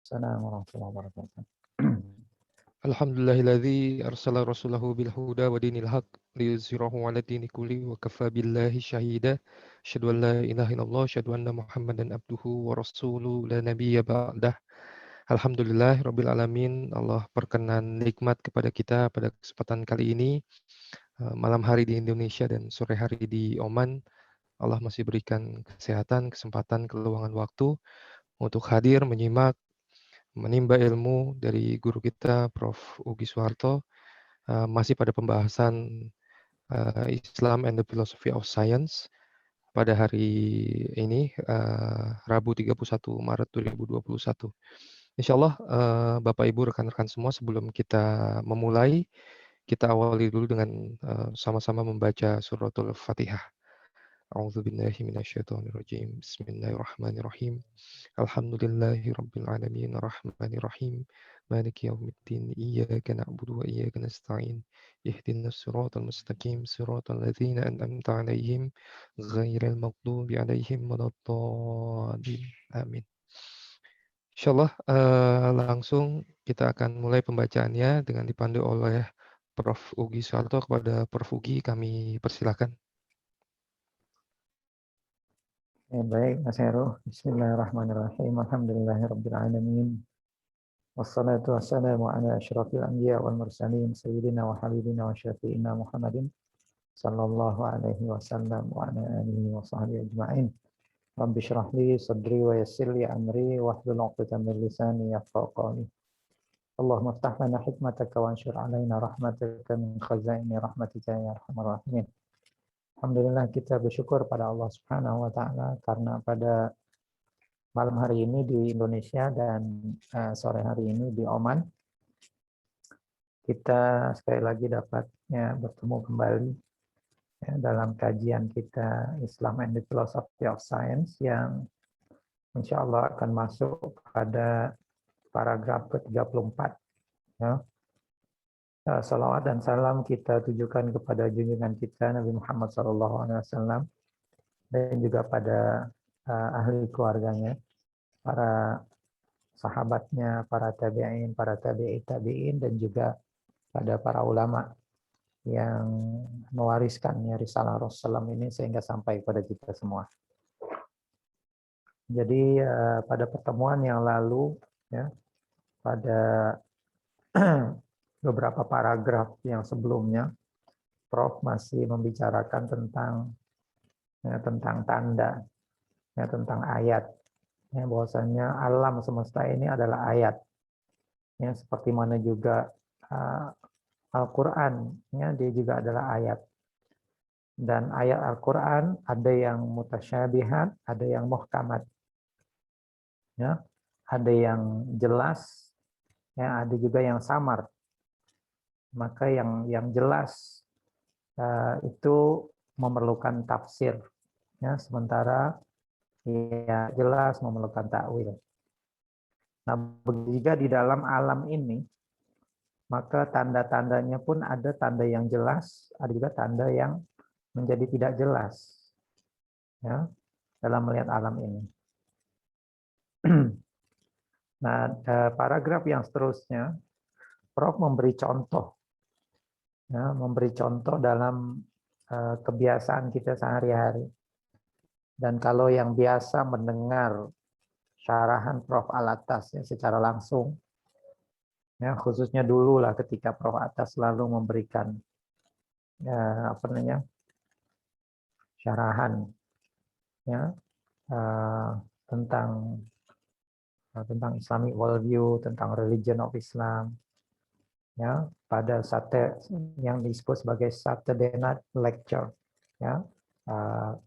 Assalamualaikum warahmatullahi wabarakatuh. Alhamdulillahilladzi arsala rasulahu bil huda wa dinil haq liyuzhirahu 'ala dini kulli wa kafa billahi syahida. Asyhadu an la ilaha illallah, asyhadu anna Muhammadan abduhu wa rasuluhu la nabiyya ba'dah. Alhamdulillahirabbil alamin. Allah berkenan nikmat kepada kita pada kesempatan kali ini, malam hari di Indonesia dan sore hari di Oman. Allah masih berikan kesehatan, kesempatan, keluangan waktu untuk hadir menyimak, menimba ilmu dari guru kita Prof. Ugi Soeharto, masih pada pembahasan Islam and the Philosophy of Science pada hari ini, Rabu 31 Maret 2021. Insya Allah, Bapak Ibu rekan-rekan semua, sebelum kita memulai, kita awali dulu dengan sama-sama membaca suratul Fatihah. A'udzubillahi minasyaitonirrajim. Bismillahirrahmanirrahim. Alhamdulillahi rabbil alamin arrahmanir rahim maliki yaumiddin iyyaka na'budu wa iyyaka nasta'in ihdinas siratal mustaqim siratal ladzina an'amta 'alaihim ghairil maghdubi 'alaihim waladdallin. Amin. Insyaallah langsung kita akan mulai pembacaannya dengan dipandu oleh Prof. Ugi Soeharto. Kepada Prof. Ugi kami persilakan. Ya, baik, Mas Heru. Bismillahirrahmanirrahim. Alhamdulillahirabbil alamin. Wassalatu wassalamu ala asyrafil anbiya wal mursalin sayyidina wa habibina wa syafi'ina Muhammadin sallallahu alaihi wasallam wa ala alihi wa sahbihi ajma'in. Rabbi shrah li sadri wa yassir li amri wahlul 'uqdatam min lisani yafqahu qawli. Allahumma iftah lana hikmataka wa anshur 'alaina rahmataka min khazaini rahmatika ya arhamar rahimin. Alhamdulillah, kita bersyukur pada Allah Subhanahu wa taala karena pada malam hari ini di Indonesia dan sore hari ini di Oman kita sekali lagi dapatnya bertemu kembali ya, dalam kajian kita Islam and the Philosophy of Science yang insya Allah akan masuk pada paragraf ke-34 ya. Salawat dan salam kita tujukan kepada junjungan kita Nabi Muhammad SAW dan juga pada ahli keluarganya, para sahabatnya, para tabi'in, para tabi'in, dan juga pada para ulama yang mewariskannya risalah Rasulullah ini sehingga sampai pada kita semua. Jadi pada pertemuan yang lalu, ya, pada beberapa paragraf yang sebelumnya, Prof masih membicarakan tentang tanda, ya, tentang ayat. Ya, bahwasanya alam semesta ini adalah ayat. Ya, seperti mana juga Al-Quran, ya, dia juga adalah ayat. Dan ayat Al-Quran ada yang mutasyabihat, ada yang muhkamat. Ya, ada yang jelas, ya, ada juga yang samar. Maka yang jelas itu memerlukan tafsir, ya, sementara ya jelas memerlukan takwil. Nah, jika di dalam alam ini, maka tanda-tandanya pun ada tanda yang jelas, ada juga tanda yang menjadi tidak jelas, ya, dalam melihat alam ini. Nah, paragraf yang seterusnya, Prof memberi contoh, ya, memberi contoh dalam kebiasaan kita sehari-hari. Dan kalau yang biasa mendengar syarahan Prof Al-Atas ya, secara langsung, ya, khususnya dulu lah ketika Prof Atas selalu memberikan syarahan, ya, tentang Islamic worldview, tentang religion of Islam, ya, pada yang disebut sebagai Saturday Night Lecture, ya,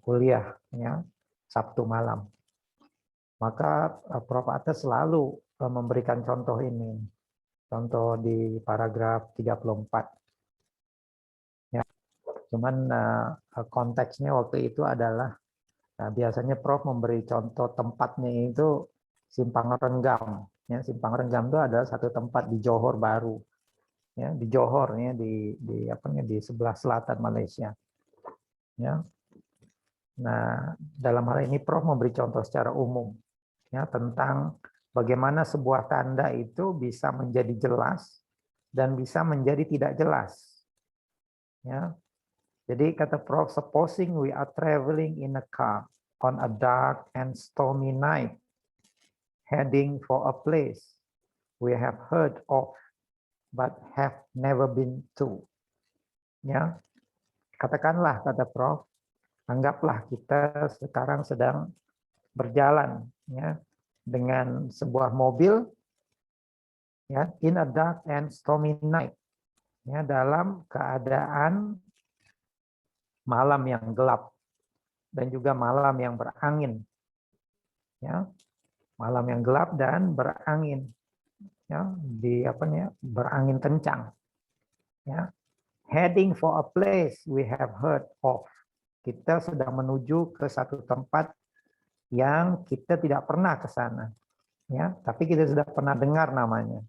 kuliah, ya, Sabtu malam. Maka Prof Atas selalu memberikan contoh ini, contoh di paragraf 34. Ya, cuman konteksnya waktu itu adalah biasanya Prof memberi contoh tempatnya itu Simpang Renggam. Ya, Simpang Renggam itu adalah satu tempat di Johor Baru. Ya, di Johor, ya, di sebelah selatan Malaysia. Ya. Nah, dalam hal ini Prof memberi contoh secara umum, ya, tentang bagaimana sebuah tanda itu bisa menjadi jelas dan bisa menjadi tidak jelas. Ya. Jadi kata Prof, supposing we are traveling in a car on a dark and stormy night, heading for a place we have heard of but have never been to. Ya, katakanlah kata Prof, anggaplah kita sekarang sedang berjalan ya dengan sebuah mobil ya in a dark and stormy night ya dalam keadaan malam yang gelap dan juga malam yang berangin ya, malam yang gelap dan berangin ya, berangin kencang ya, heading for a place we have heard of. Kita sedang menuju ke satu tempat yang kita tidak pernah ke sana ya, tapi kita sudah pernah dengar namanya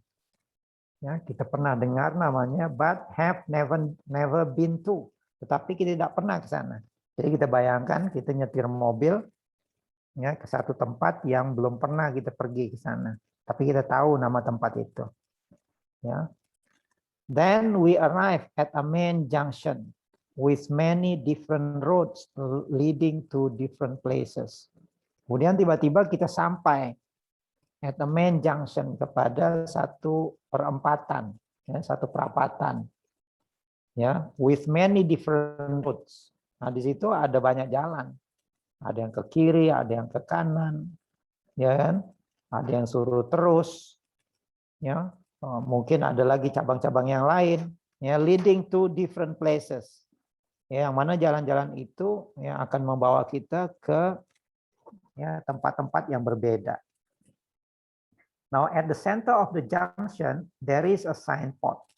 ya, kita pernah dengar namanya but have never been to, tetapi kita tidak pernah ke sana. Jadi kita bayangkan kita nyetir mobil ya ke satu tempat yang belum pernah kita pergi ke sana, tapi kita tahu nama tempat itu. Ya. Then we arrive at a main junction with many different roads leading to different places. Kemudian tiba-tiba kita sampai at the main junction kepada satu perempatan, ya, satu perapatan, ya, with many different roads. Nah, di situ ada banyak jalan. Ada yang ke kiri, ada yang ke kanan, ya kan? Ada yang suruh terus, ya. Mungkin ada lagi cabang-cabang yang lain, ya, leading to different places. Ya, yang mana jalan-jalan itu yang akan membawa kita ke ya tempat-tempat yang berbeda. Now, at the center of the junction, there is a signpost.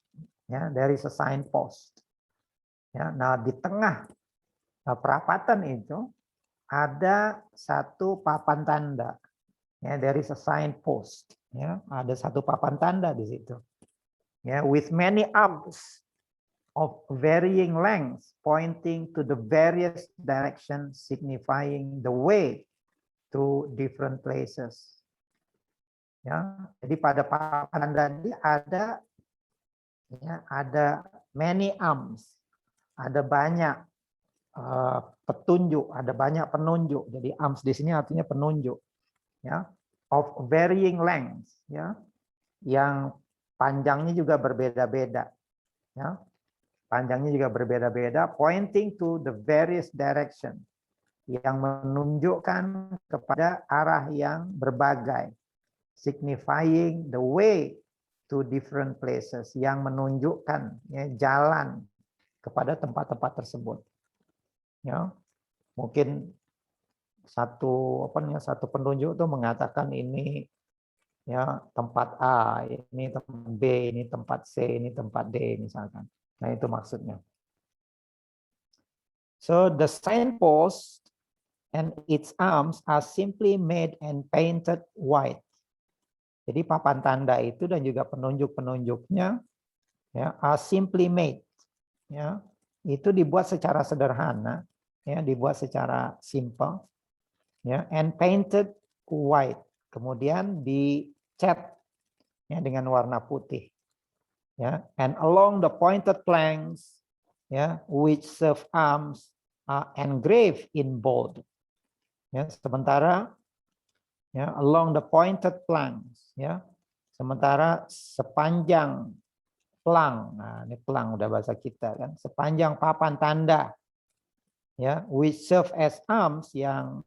Ya, there is a signpost. Ya, nah di tengah perapatan itu ada satu papan tanda. Ya, there is a signpost. Ya, ada satu papan tanda di situ. Ya, with many arms of varying lengths pointing to the various directions, signifying the way to different places. Ya, jadi pada papan tanda ini ada ya, ada many arms, ada banyak petunjuk, ada banyak penunjuk. Jadi arms di sini artinya penunjuk, ya, of varying lengths, ya, yang panjangnya juga berbeda-beda, ya, panjangnya juga berbeda-beda, pointing to the various direction, yang menunjukkan kepada arah yang berbagai, signifying the way to different places, yang menunjukkan ya, jalan kepada tempat-tempat tersebut. Ya, mungkin satu penunjuk itu mengatakan ini ya tempat A, ini tempat B, ini tempat C, ini tempat D misalkan. Nah, itu maksudnya. So the signpost and its arms are simply made and painted white. Jadi papan tanda itu dan juga penunjuk-penunjuknya ya are simply made. Ya, itu dibuat secara sederhana, ya, dibuat secara simple, ya, and painted white. Kemudian dicat ya dengan warna putih. Ya, and along the pointed planks, ya, which serve arms are engraved in bold. Ya, sementara ya, along the pointed planks, ya, sementara sepanjang pelang, nah ini pelang udah bahasa kita kan, sepanjang papan tanda, ya, which serve as arms, yang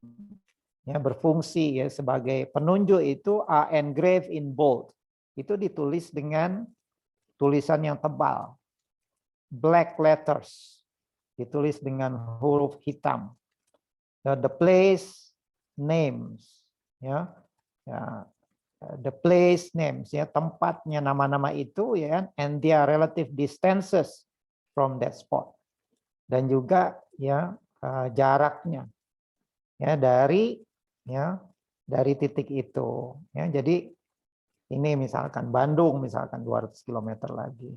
ya berfungsi ya sebagai penunjuk itu are engraved in bold. Itu ditulis dengan tulisan yang tebal, black letters, ditulis dengan huruf hitam. The place names, ya, ya, the place names, ya, tempatnya, nama-nama itu, ya, and their relative distances from that spot, dan juga ya jaraknya, ya, dari titik itu, ya. Jadi ini misalkan Bandung, misalkan 200 km lagi,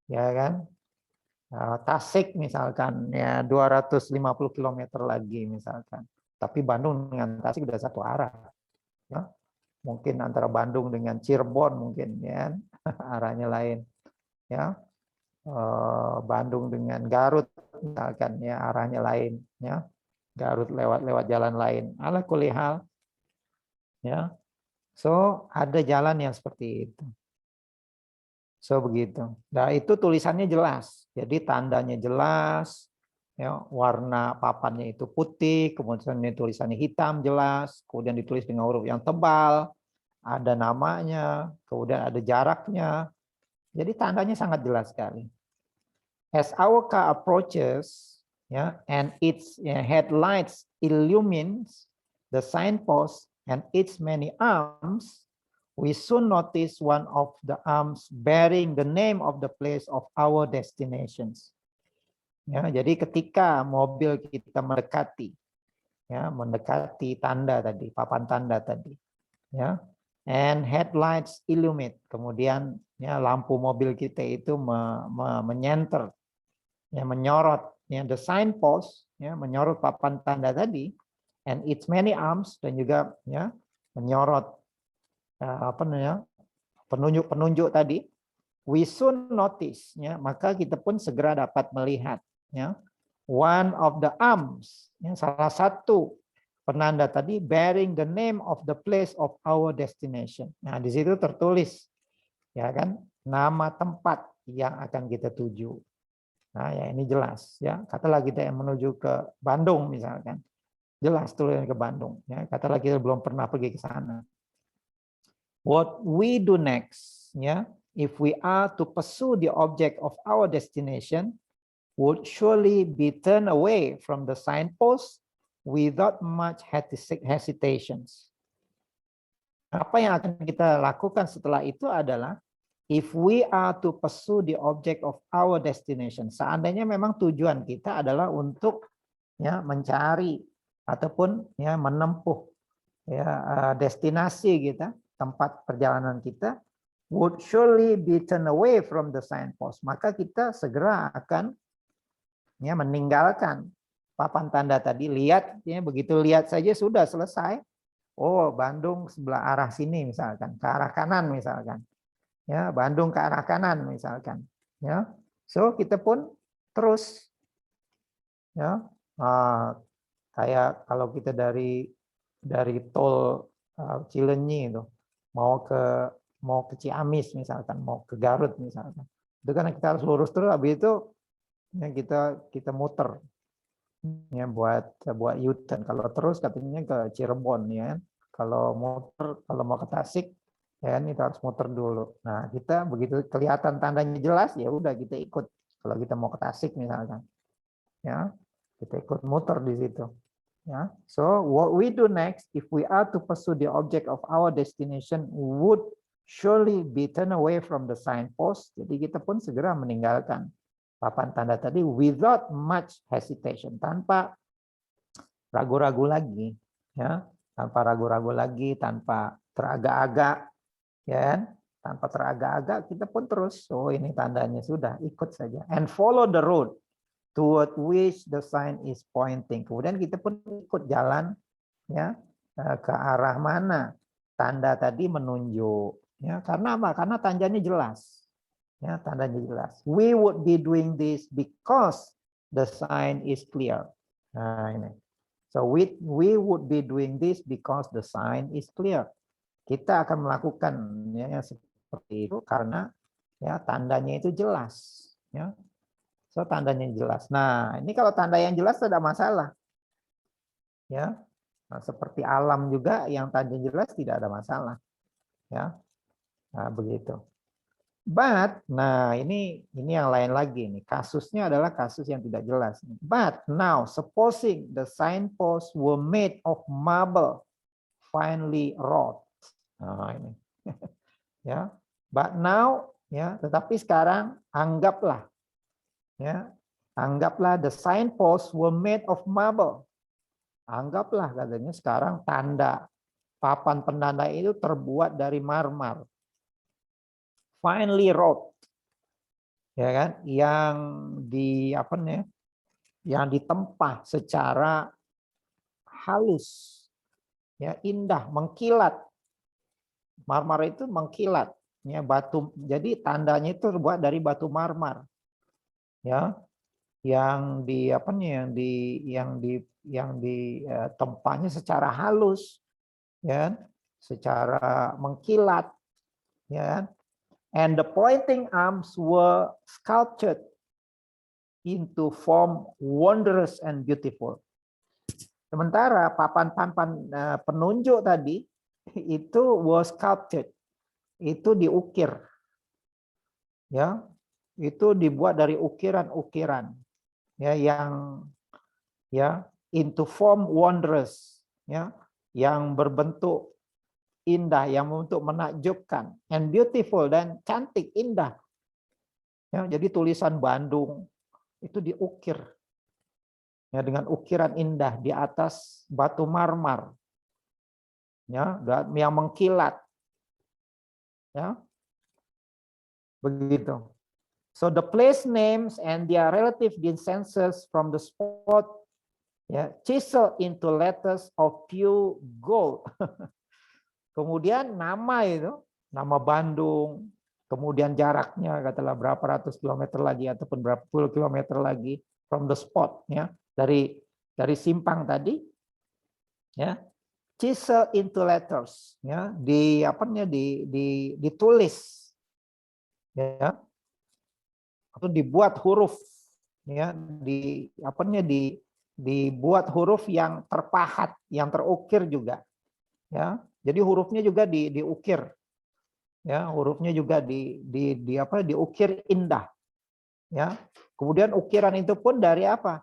ya kan, Tasik misalkan ya 250 km lagi misalkan, tapi Bandung dengan Tasik udah satu arah, ya. mungkin antara Bandung dengan Cirebon mungkin ya, arahnya lain ya. Bandung dengan Garut misalkan ya, arahnya lain ya. Garut lewat jalan lain. Ala kulihal ya. So ada jalan yang seperti itu. So begitu. Nah itu tulisannya jelas. Jadi tandanya jelas. Ya, warna papannya itu putih, kemudian tulisannya hitam jelas, kemudian ditulis dengan huruf yang tebal, ada namanya, kemudian ada jaraknya. Jadi tandanya sangat jelas sekali. As our car approaches, and its headlights illumines the signpost and its many arms, we soon notice one of the arms bearing the name of the place of our destinations. Ya, jadi ketika mobil kita mendekati, ya, mendekati tanda tadi, papan tanda tadi, ya, and headlights illuminate, kemudian ya lampu mobil kita itu menyenter, ya, menyorot, ya, the signpost, ya, menyorot papan tanda tadi, and its many arms, dan juga ya menyorot apa namanya penunjuk-penunjuk tadi. We soon notice, ya, maka kita pun segera dapat melihat, ya, one of the arms, ya, salah satu penanda tadi bearing the name of the place of our destination. Nah, di situ tertulis, ya kan, nama tempat yang akan kita tuju. Nah, ya ini jelas, ya. Katalah kita yang menuju ke Bandung misalkan, jelas tulisannya ke Bandung, ya. Katalah kita belum pernah pergi ke sana. What we do next, ya, if we are to pursue the object of our destination, would surely be turned away from the signpost without much hesitations. Apa yang akan kita lakukan setelah itu adalah, if we are to pursue the object of our destination, seandainya memang tujuan kita adalah untuk ya mencari ataupun ya menempuh ya destinasi kita, tempat perjalanan kita, would surely be turned away from the signpost, maka kita segera akan ya meninggalkan papan tanda tadi. Lihat ya, begitu lihat saja sudah selesai. Oh, Bandung sebelah arah sini misalkan, ke arah kanan misalkan. Ya, Bandung ke arah kanan misalkan. Ya. So kita pun terus ya kayak kalau kita dari tol Cileunyi itu mau ke Ciamis misalkan, mau ke Garut misalkan. Itu kan kita harus lurus terus, habis itu ya kita muter ya buat U-turn. Kalau terus katanya ke Cirebon ya. Kalau mau ke Tasik ya kan kita harus muter dulu. Nah, kita begitu kelihatan tandanya jelas ya udah kita ikut. Kalau kita mau ke Tasik misalkan. Ya, kita ikut muter di situ. Ya. So what we do next if we are to pursue the object of our destination would surely be turned away from the signpost. Jadi kita pun segera meninggalkan papan tanda tadi without much hesitation, tanpa ragu-ragu lagi, ya, tanpa ragu-ragu lagi, tanpa teragak-agak, ya, tanpa teragak-agak kita pun terus, oh ini tandanya sudah, ikut saja, and follow the road toward which the sign is pointing. Kemudian kita pun ikut jalan, ya, ke arah mana tanda tadi menunjuk, ya, karena apa? Karena tandanya jelas. Ya, tandanya jelas. We would be doing this because the sign is clear. Nah, ini. So we would be doing this because the sign is clear. Kita akan melakukan ya seperti itu karena ya tandanya itu jelas. Ya. So tandanya jelas. Nah, ini kalau tanda yang jelas tidak masalah. Ya. Nah, seperti alam juga yang tandanya jelas tidak ada masalah. Ya. Nah, begitu. But, nah ini yang lain lagi nih. Kasusnya adalah kasus yang tidak jelas. But now, supposing the signposts were made of marble, finely wrought. Nah ini, ya. But now, ya. Tetapi sekarang anggaplah, ya. Anggaplah the signposts were made of marble. Anggaplah katanya sekarang tanda papan penanda itu terbuat dari marmer. Finely wrought, ya kan, yang ditempa secara halus, ya, indah, mengkilat, Marmar itu mengkilat, ya batu. Jadi tandanya itu terbuat dari batu marmar, ya, yang di apa nih, yang di tempatnya secara halus, ya, secara mengkilat, ya. And the pointing arms were sculptured into form wondrous and beautiful. Sementara papan-papan penunjuk tadi itu was sculpted, itu diukir, ya, itu dibuat dari ukiran-ukiran, ya, yang ya into form wondrous, ya, yang berbentuk indah, yang untuk menakjubkan, and beautiful, dan cantik, indah, ya. Jadi tulisan Bandung itu diukir, ya, dengan ukiran indah di atas batu marmar, ya, yang mengkilat, ya, begitu. So the place names and their relative distances from the spot, ya, chisel into letters of pure gold. Kemudian nama itu, nama Bandung, kemudian jaraknya katakanlah berapa ratus kilometer lagi ataupun berapa puluh kilometer lagi from the spot, ya, dari simpang tadi, ya, chisel into letters, ya, di apanya, ditulis, ya, atau dibuat huruf, ya, di apanya, dibuat huruf yang terpahat, yang terukir juga, ya. Jadi hurufnya juga diukir, ya, hurufnya juga diukir indah, ya. Kemudian ukiran itu pun dari apa,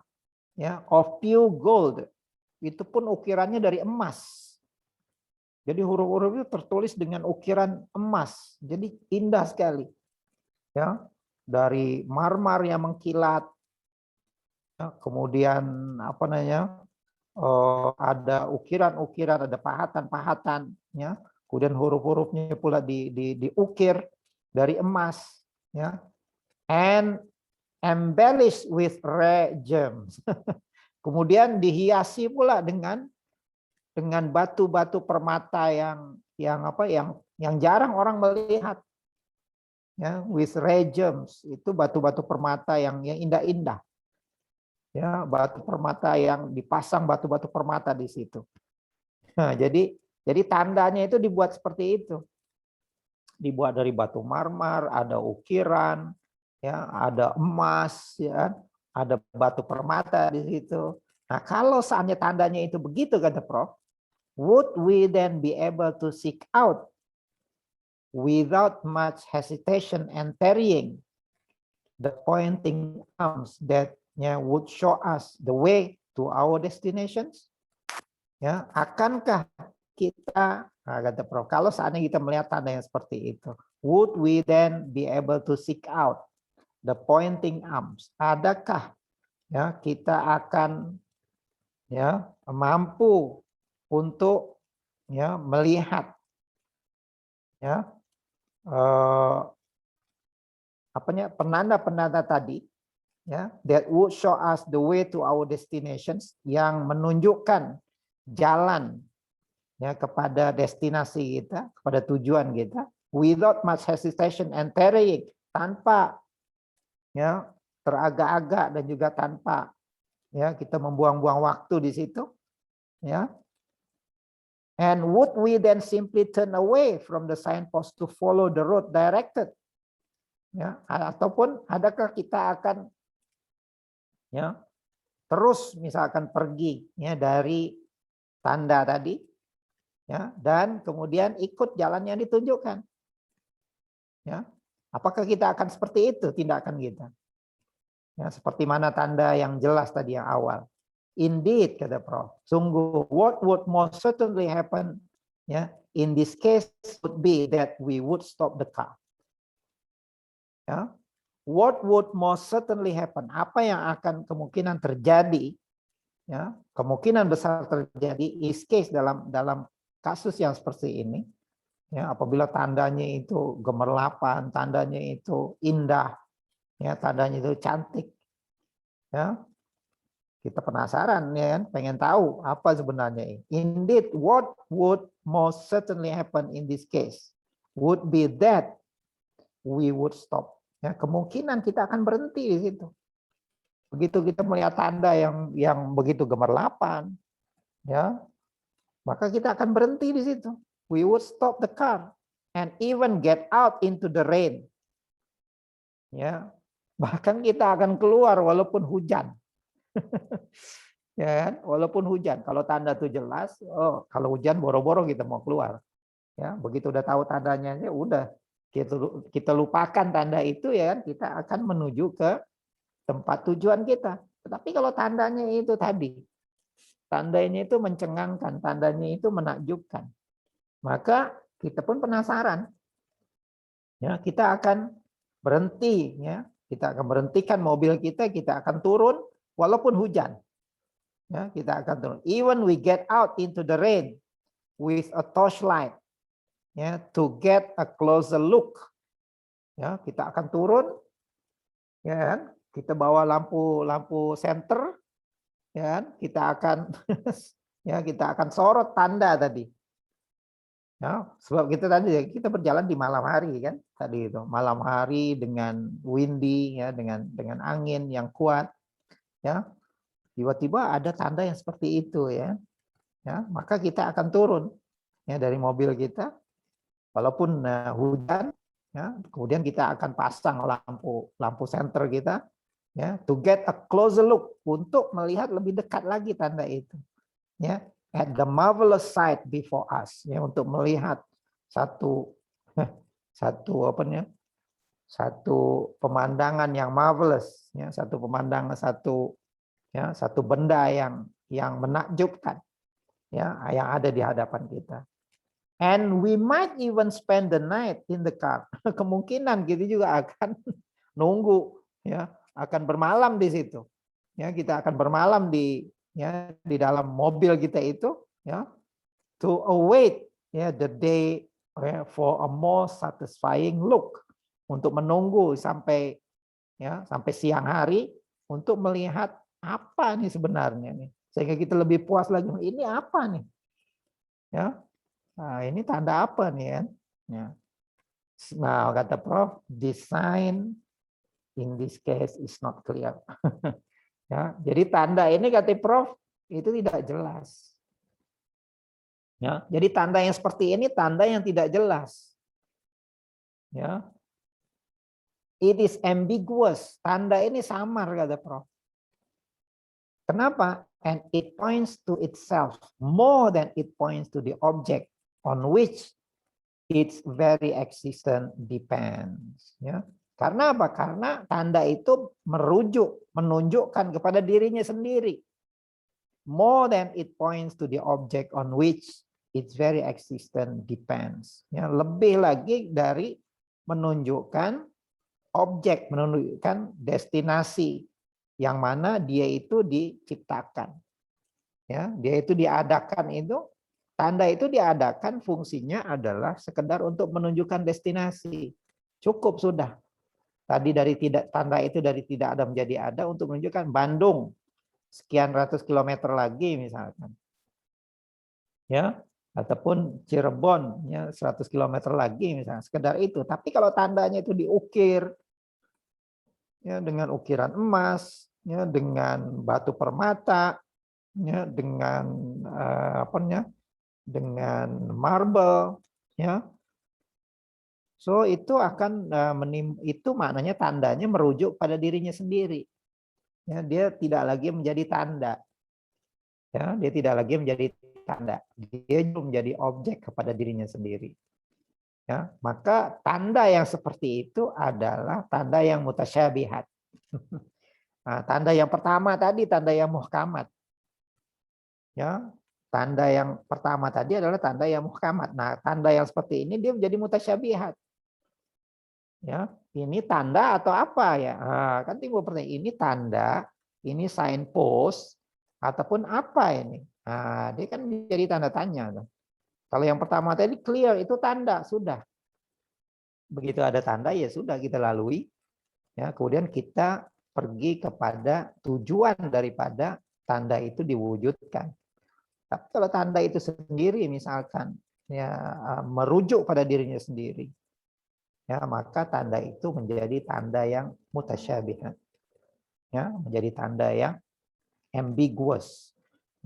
ya, of pure gold, itu pun ukirannya dari emas. Jadi huruf-huruf itu tertulis dengan ukiran emas, jadi indah sekali, ya, dari marmar yang mengkilat, ya, kemudian apa namanya, ada ukiran-ukiran, ada pahatan-pahatan, ya, kemudian huruf-hurufnya pula diukir dari emas, ya, and embellished with rare gems. Kemudian dihiasi pula dengan batu-batu permata yang apa, yang jarang orang melihat, ya, with rare gems, itu batu-batu permata yang indah-indah, ya, batu permata yang dipasang batu-batu permata di situ. Nah, jadi tandanya itu dibuat seperti itu, dibuat dari batu marmar, ada ukiran, ya, ada emas, ya, ada batu permata di situ. Nah, kalau seandainya tandanya itu begitu, kata Prof, would we then be able to seek out without much hesitation and tarrying the pointing arms that, ya, would show us the way to our destinations? Ya, akankah kita, nah, kata Prof, kalau seandainya kita melihat tanda yang seperti itu, would we then be able to seek out the pointing arms? Adakah, ya, kita akan, ya, mampu untuk, ya, melihat, ya, apanya, penanda-penanda tadi, ya, that would show us the way to our destinations, yang menunjukkan jalan, ya, kepada destinasi kita, kepada tujuan kita, without much hesitation and tarrying, tanpa, ya, teragak-agak dan juga tanpa, ya, kita membuang-buang waktu di situ, ya. And would we then simply turn away from the signpost to follow the road directed? Ya, ataupun adakah kita akan, ya, terus misalkan pergi, ya, dari tanda tadi, ya, dan kemudian ikut jalan yang ditunjukkan, ya. Apakah kita akan seperti itu tindakan kita, ya, seperti mana tanda yang jelas tadi yang awal? Indeed, kata Prof, sungguh, what would most certainly happen, ya, in this case would be that we would stop the car. Ya, what would most certainly happen? Apa yang akan kemungkinan terjadi? Ya, kemungkinan besar terjadi is case dalam kasus yang seperti ini. Ya, apabila tandanya itu gemerlapan, tandanya itu indah, ya, tandanya itu cantik, ya, kita penasaran, ya kan, pengen tahu apa sebenarnya ini. Indeed, what would most certainly happen in this case? would be that we would stop. Ya, kemungkinan kita akan berhenti di situ. Begitu kita melihat tanda yang begitu gemerlapan, ya, maka kita akan berhenti di situ. We would stop the car and even get out into the rain. Ya, bahkan kita akan keluar walaupun hujan. Ya kan? Walaupun hujan. Kalau tanda itu jelas, oh kalau hujan boro-boro kita mau keluar. Ya, begitu udah tahu tandanya, ya udah kita lupakan tanda itu, ya kan, kita akan menuju ke tempat tujuan kita. Tetapi kalau tandanya itu tadi, tandanya itu mencengangkan, tandanya itu menakjubkan, maka kita pun penasaran. Ya, kita akan berhenti, ya, kita akan berhentikan mobil kita akan turun walaupun hujan. Ya, kita akan turun. Even we get out into the rain with a torchlight, ya, to get a closer look. Ya, kita akan turun, ya kan? Kita bawa lampu senter, ya kan? Kita akan ya, kita akan sorot tanda tadi. Ya, sebab kita berjalan di malam hari kan, tadi itu malam hari dengan windy, ya, dengan angin yang kuat, ya. Tiba-tiba ada tanda yang seperti itu, ya. Ya, maka kita akan turun, ya, dari mobil kita walaupun hujan, ya, kemudian kita akan pasang lampu senter kita, ya, to get a closer look, untuk melihat lebih dekat lagi tanda itu, ya, at the marvelous sight before us, ya, untuk melihat satu pemandangan yang marvelous, ya, satu pemandangan, satu benda yang menakjubkan, ya, yang ada di hadapan kita. And we might even spend the night in the car. Kemungkinan kita juga akan nunggu, ya, akan bermalam di situ. Ya, kita akan bermalam di dalam mobil kita itu, ya, to await, ya, the day, for a more satisfying look, untuk menunggu sampai siang hari untuk melihat apa nih sebenarnya nih, sehingga kita lebih puas lagi, ini apa nih, ya, nah, ini tanda apa nih kan, ya. Nah, kata Prof, design in this case is not clear. Ya, jadi tanda ini kata Prof itu tidak jelas. Ya, jadi tanda yang seperti ini tanda yang tidak jelas. Ya, it is ambiguous. Tanda ini samar kata Prof. Kenapa? And it points to itself more than it points to the object on which its very existence depends. Ya. Karena apa? Karena tanda itu menunjukkan kepada dirinya sendiri. More than it points to the object on which its very existence depends. Ya, lebih lagi dari menunjukkan objek, menunjukkan destinasi yang mana dia itu diciptakan. Ya, dia itu diadakan itu, tanda itu diadakan fungsinya adalah sekedar untuk menunjukkan destinasi. Cukup sudah. Tadi tanda itu dari tidak ada menjadi ada untuk menunjukkan Bandung sekian ratus kilometer lagi misalkan. Ya, ataupun Cirebon, ya, 100 kilometer lagi misalnya, sekedar itu. Tapi kalau tandanya itu diukir, ya, dengan ukiran emas, ya, dengan batu permata, ya, dengan dengan marble, ya. So itu akan itu maknanya tandanya merujuk pada dirinya sendiri. Ya, dia tidak lagi menjadi tanda. Ya, dia tidak lagi menjadi tanda. Dia menjadi objek kepada dirinya sendiri. Ya, maka tanda yang seperti itu adalah tanda yang mutasyabihat. Nah, tanda yang pertama tadi tanda yang muhkamat. Ya, tanda yang pertama tadi adalah tanda yang muhkamat. Nah, tanda yang seperti ini dia menjadi mutasyabihat. Ya, ini tanda atau apa ya? Nah, kan timbul pertanyaan, ini tanda, ini signpost ataupun apa ini? Nah, dia kan jadi tanda tanya. Kalau yang pertama tadi clear itu tanda, sudah. Begitu ada tanda ya sudah kita lalui. Ya, kemudian kita pergi kepada tujuan daripada tanda itu diwujudkan. Tapi kalau tanda itu sendiri misalkan ya merujuk pada dirinya sendiri, ya maka tanda itu menjadi tanda yang mutasyabih, ya menjadi tanda yang ambiguous.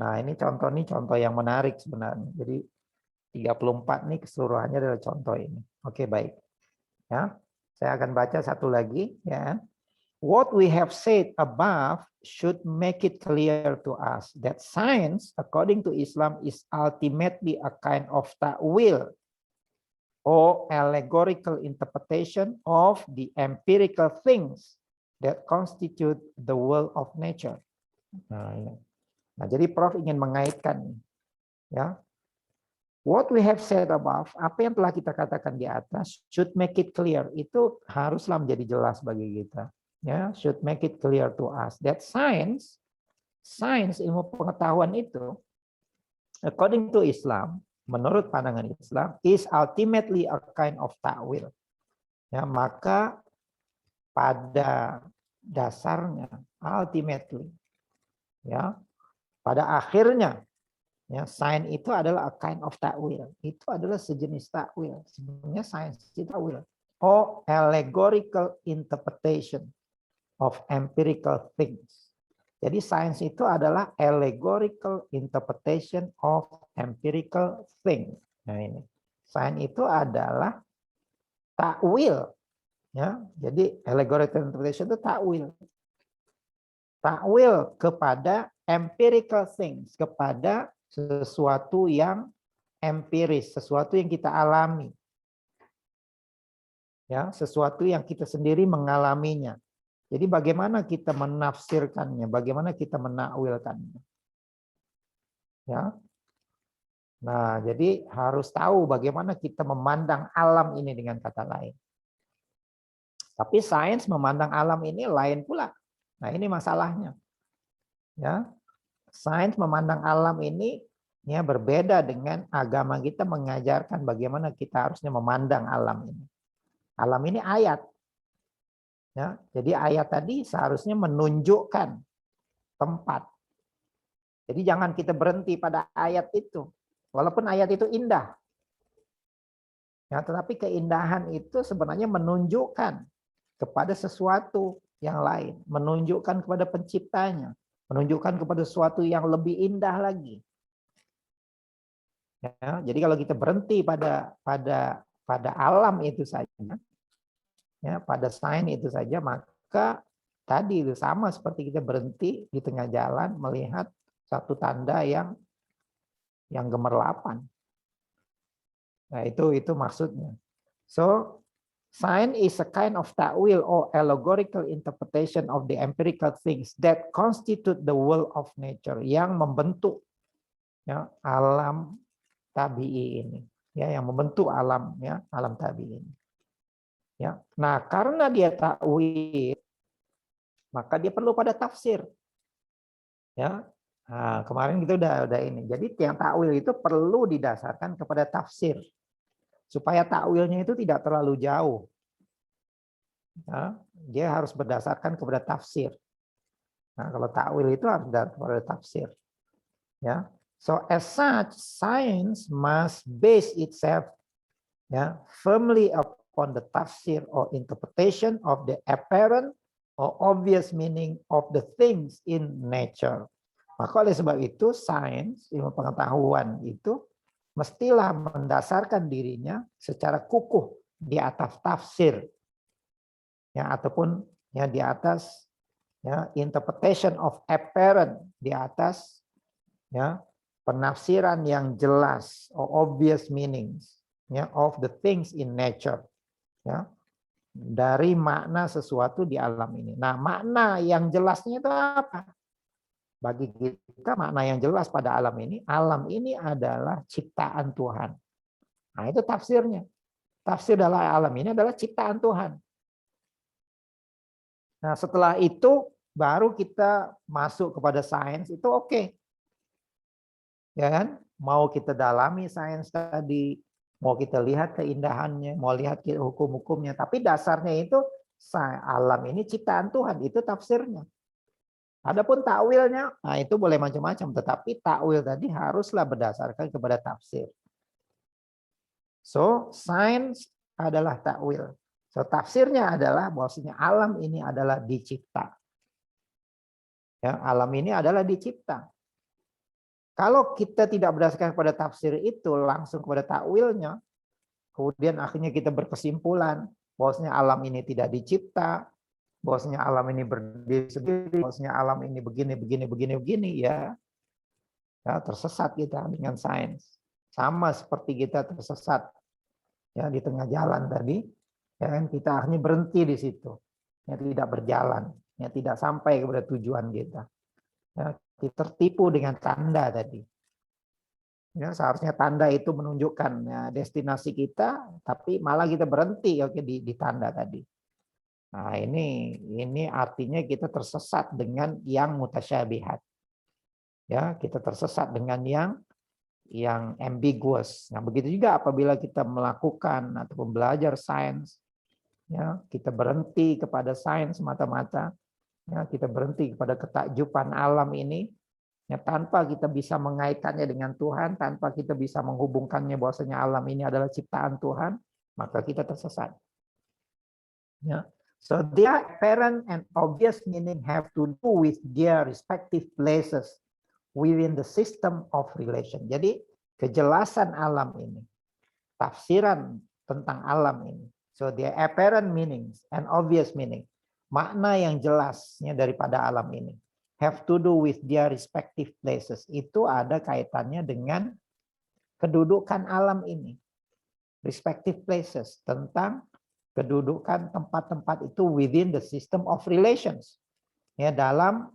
Nah, ini contoh yang menarik sebenarnya. Jadi 34 nih keseluruhannya adalah contoh ini. Oke, baik. Ya. Saya akan baca satu lagi, ya. What we have said above should make it clear to us that science according to Islam is ultimately a kind of ta'wil or allegorical interpretation of the empirical things that constitute the world of nature. Nah, ini. Nah, jadi Prof ingin mengaitkan, ya, what we have said above, apa yang telah kita katakan di atas, should make it clear. Itu haruslah menjadi jelas bagi kita. Ya, should make it clear to us that science ilmu pengetahuan itu, according to Islam, menurut pandangan Islam, is ultimately a kind of ta'wil. Ya, maka pada dasarnya, ultimately, ya, pada akhirnya, ya, sains itu adalah a kind of ta'wil. Itu adalah sejenis ta'wil. Sebenarnya sains itu ta'wil. Or allegorical interpretation of empirical things. Jadi sains itu adalah allegorical interpretation of empirical things. Nah ini. Sains itu adalah ta'wil. Ya, jadi allegorical interpretation itu ta'wil. Ta'wil kepada empirical things, kepada sesuatu yang empiris, sesuatu yang kita alami. Ya, sesuatu yang kita sendiri mengalaminya. Jadi bagaimana kita menafsirkannya, bagaimana kita menakwilkannya. Ya. Nah, jadi harus tahu bagaimana kita memandang alam ini dengan kata lain. Tapi sains memandang alam ini lain pula. Nah, ini masalahnya. Ya. Sains memandang alam ini ya berbeda dengan agama kita mengajarkan bagaimana kita harusnya memandang alam ini. Alam ini ayat. Ya, jadi ayat tadi seharusnya menunjukkan tempat. Jadi jangan kita berhenti pada ayat itu. Walaupun ayat itu indah. Ya, tetapi keindahan itu sebenarnya menunjukkan kepada sesuatu yang lain, menunjukkan kepada penciptanya, menunjukkan kepada sesuatu yang lebih indah lagi. Ya, jadi kalau kita berhenti pada alam itu saja, ya, pada sains itu saja, maka tadi itu sama seperti kita berhenti di tengah jalan melihat satu tanda yang gemerlapan. Nah, itu maksudnya. So, science is a kind of ta'wil or allegorical interpretation of the empirical things that constitute the world of nature, yang membentuk ya alam tabii ini, ya, yang membentuk alam, ya, alam tabii ini. Ya. Nah, karena dia ta'wil, maka dia perlu pada tafsir. Ya. Nah, kemarin kita udah ini. Jadi yang ta'wil itu perlu didasarkan kepada tafsir. Supaya ta'wilnya itu tidak terlalu jauh. Ya, dia harus berdasarkan kepada tafsir. Nah, kalau ta'wil itu harus kepada tafsir. Ya. So as such, science must base itself, ya, firmly upon the tafsir or interpretation of the apparent or obvious meaning of the things in nature. Maka oleh sebab itu sains, ilmu pengetahuan itu mestilah mendasarkan dirinya secara kukuh di atas tafsir, ya, ataupun ya di atas ya interpretation of apparent, di atas ya penafsiran yang jelas or obvious meanings, ya, of the things in nature, ya, dari makna sesuatu di alam ini. Nah, makna yang jelasnya itu apa? Bagi kita makna yang jelas pada alam ini adalah ciptaan Tuhan. Nah, itu tafsirnya. Tafsir dalam alam ini adalah ciptaan Tuhan. Nah, setelah itu baru kita masuk kepada sains, itu oke. Ya kan? Mau kita dalami sains tadi, mau kita lihat keindahannya, mau lihat hukum-hukumnya, tapi dasarnya itu alam ini ciptaan Tuhan, itu tafsirnya. Adapun takwilnya, nah itu boleh macam-macam, tetapi takwil tadi haruslah berdasarkan kepada tafsir. So, science adalah takwil. So, tafsirnya adalah bahwasanya alam ini adalah dicipta. Ya, alam ini adalah dicipta. Kalau kita tidak berdasarkan kepada tafsir itu, langsung kepada takwilnya, kemudian akhirnya kita berkesimpulan bahwasanya alam ini tidak dicipta, bahwasanya alam ini berdiri sendiri, bahwasanya alam ini begini, ya tersesat kita dengan sains. Sama seperti kita tersesat ya di tengah jalan tadi, ya kan, kita akhirnya berhenti di situ, ya tidak berjalan, ya tidak sampai kepada tujuan kita. Ya, kita tertipu dengan tanda tadi. Ya, seharusnya tanda itu menunjukkan ya, destinasi kita, tapi malah kita berhenti oke di tanda tadi. Nah, ini artinya kita tersesat dengan yang mutasyabihat. Ya, kita tersesat dengan yang ambiguous. Nah, begitu juga apabila kita melakukan atau belajar sains, ya, kita berhenti kepada sains semata-mata, ya, kita berhenti kepada ketakjuban alam ini, ya, tanpa kita bisa mengaitkannya dengan Tuhan, tanpa kita bisa menghubungkannya bahwasanya alam ini adalah ciptaan Tuhan, maka kita tersesat. Ya. So their apparent and obvious meaning have to do with their respective places within the system of relation. Jadi kejelasan alam ini, tafsiran tentang alam ini. So their apparent meanings and obvious meaning, makna yang jelasnya daripada alam ini, have to do with their respective places. Itu ada kaitannya dengan kedudukan alam ini. Respective places, tentang kedudukan tempat-tempat itu within the system of relations. Ya, dalam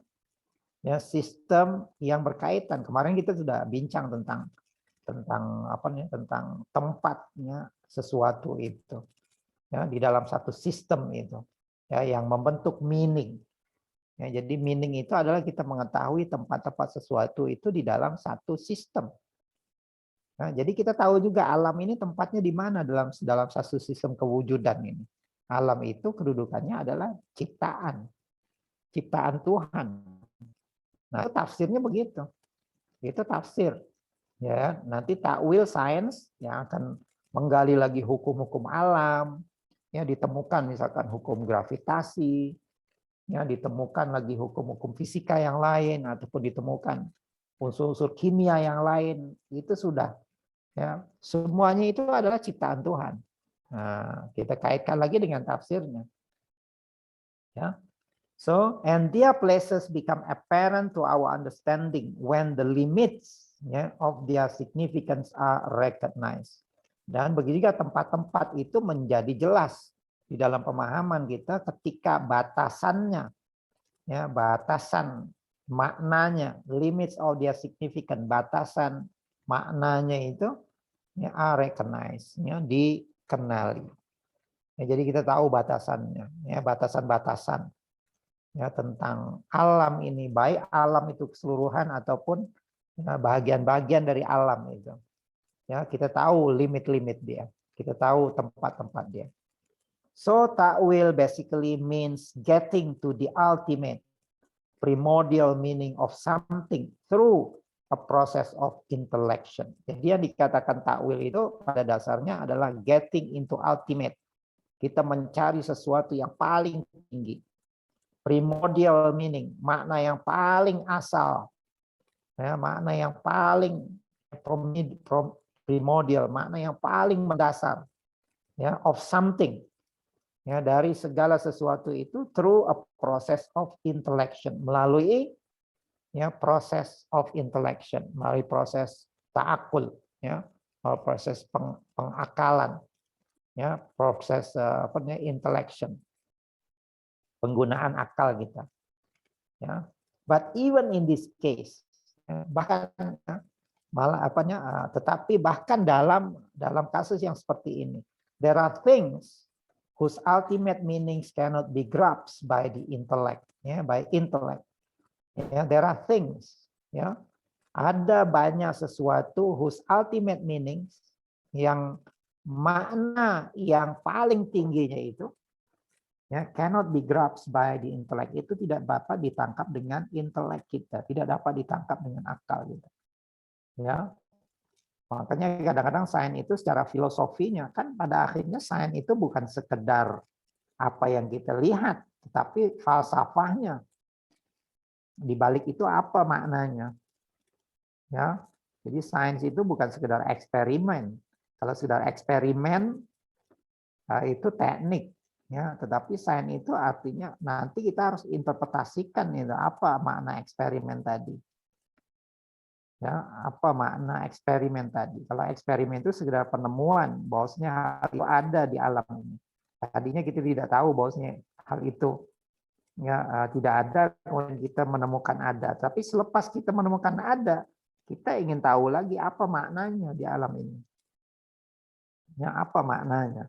ya sistem yang berkaitan. Kemarin kita sudah bincang tentang apa nih, tentang tempatnya sesuatu itu. Ya, di dalam satu sistem itu. Ya, yang membentuk meaning. Ya, jadi meaning itu adalah kita mengetahui tempat-tempat sesuatu itu di dalam satu sistem. Nah, jadi kita tahu juga alam ini tempatnya di mana dalam satu sistem kewujudan ini. Alam itu kedudukannya adalah ciptaan Tuhan. Nah, itu tafsirnya begitu. Itu tafsir. Ya, nanti takwil sains yang akan menggali lagi hukum-hukum alam, ya ditemukan misalkan hukum gravitasi, ya ditemukan lagi hukum-hukum fisika yang lain ataupun ditemukan unsur-unsur kimia yang lain, itu sudah ya semuanya itu adalah ciptaan Tuhan. Nah, kita kaitkan lagi dengan tafsirnya. Ya. So, and their places become apparent to our understanding when the limits of their significance are recognized. Dan begitu juga tempat-tempat itu menjadi jelas di dalam pemahaman kita ketika batasannya, ya batasan maknanya, limits of their significance, batasan maknanya itu ya are recognized, ya dikenali. Ya, jadi kita tahu batasannya, ya batasan-batasan ya tentang alam ini, baik alam itu keseluruhan ataupun ya, bagian-bagian dari alam itu. Ya, kita tahu limit-limit dia. Kita tahu tempat-tempat dia. So ta'wil basically means getting to the ultimate primordial meaning of something through a process of intellection. Jadi yang dikatakan ta'wil itu pada dasarnya adalah getting into ultimate. Kita mencari sesuatu yang paling tinggi. Primordial meaning, makna yang paling asal, ya, makna yang paling primordial, makna yang paling mendasar, ya, of something, ya, dari segala sesuatu itu through a process of intellection, melalui ya proses of intellection, melalui proses ta'akul, ya, melalui proses pengakalan, ya, proses intellection. Penggunaan akal kita, ya. But even in this case, bahkan malah tetapi bahkan dalam kasus yang seperti ini, there are things whose ultimate meanings cannot be grasped by the intellect, ya, by intellect. Ya, there are things, ya, ada banyak sesuatu whose ultimate meanings yang makna yang paling tingginya itu ya cannot be grasped by the intellect, itu tidak dapat ditangkap dengan intelek kita, tidak dapat ditangkap dengan akal kita. Ya. Makanya kadang-kadang sains itu secara filosofinya kan pada akhirnya sains itu bukan sekedar apa yang kita lihat, tetapi falsafahnya di balik itu apa maknanya. Ya, jadi sains itu bukan sekedar eksperimen. Kalau sekedar eksperimen itu teknik, ya. Tetapi sains itu artinya nanti kita harus interpretasikan itu apa makna eksperimen tadi. Ya, apa makna eksperimen tadi? Kalau eksperimen itu sekedar penemuan bahwasanya hal itu ada di alam ini. Tadinya kita tidak tahu bahwasanya hal itu ya tidak ada, kemudian kita menemukan ada. Tapi selepas kita menemukan ada, kita ingin tahu lagi apa maknanya di alam ini. Ya, apa maknanya?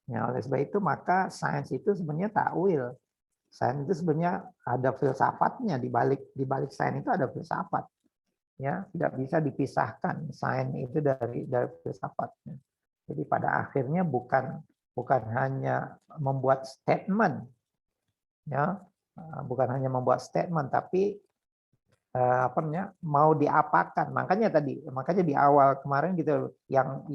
Ya, oleh sebab itu maka sains itu sebenarnya takwil. Sains itu sebenarnya ada filsafatnya di balik sains itu ada filsafat. Ya, tidak bisa dipisahkan sains itu dari filsafatnya. Jadi pada akhirnya bukan hanya membuat statement, ya, bukan hanya membuat statement, tapi apa namanya mau diapakan. Makanya di awal kemarin gitu, yang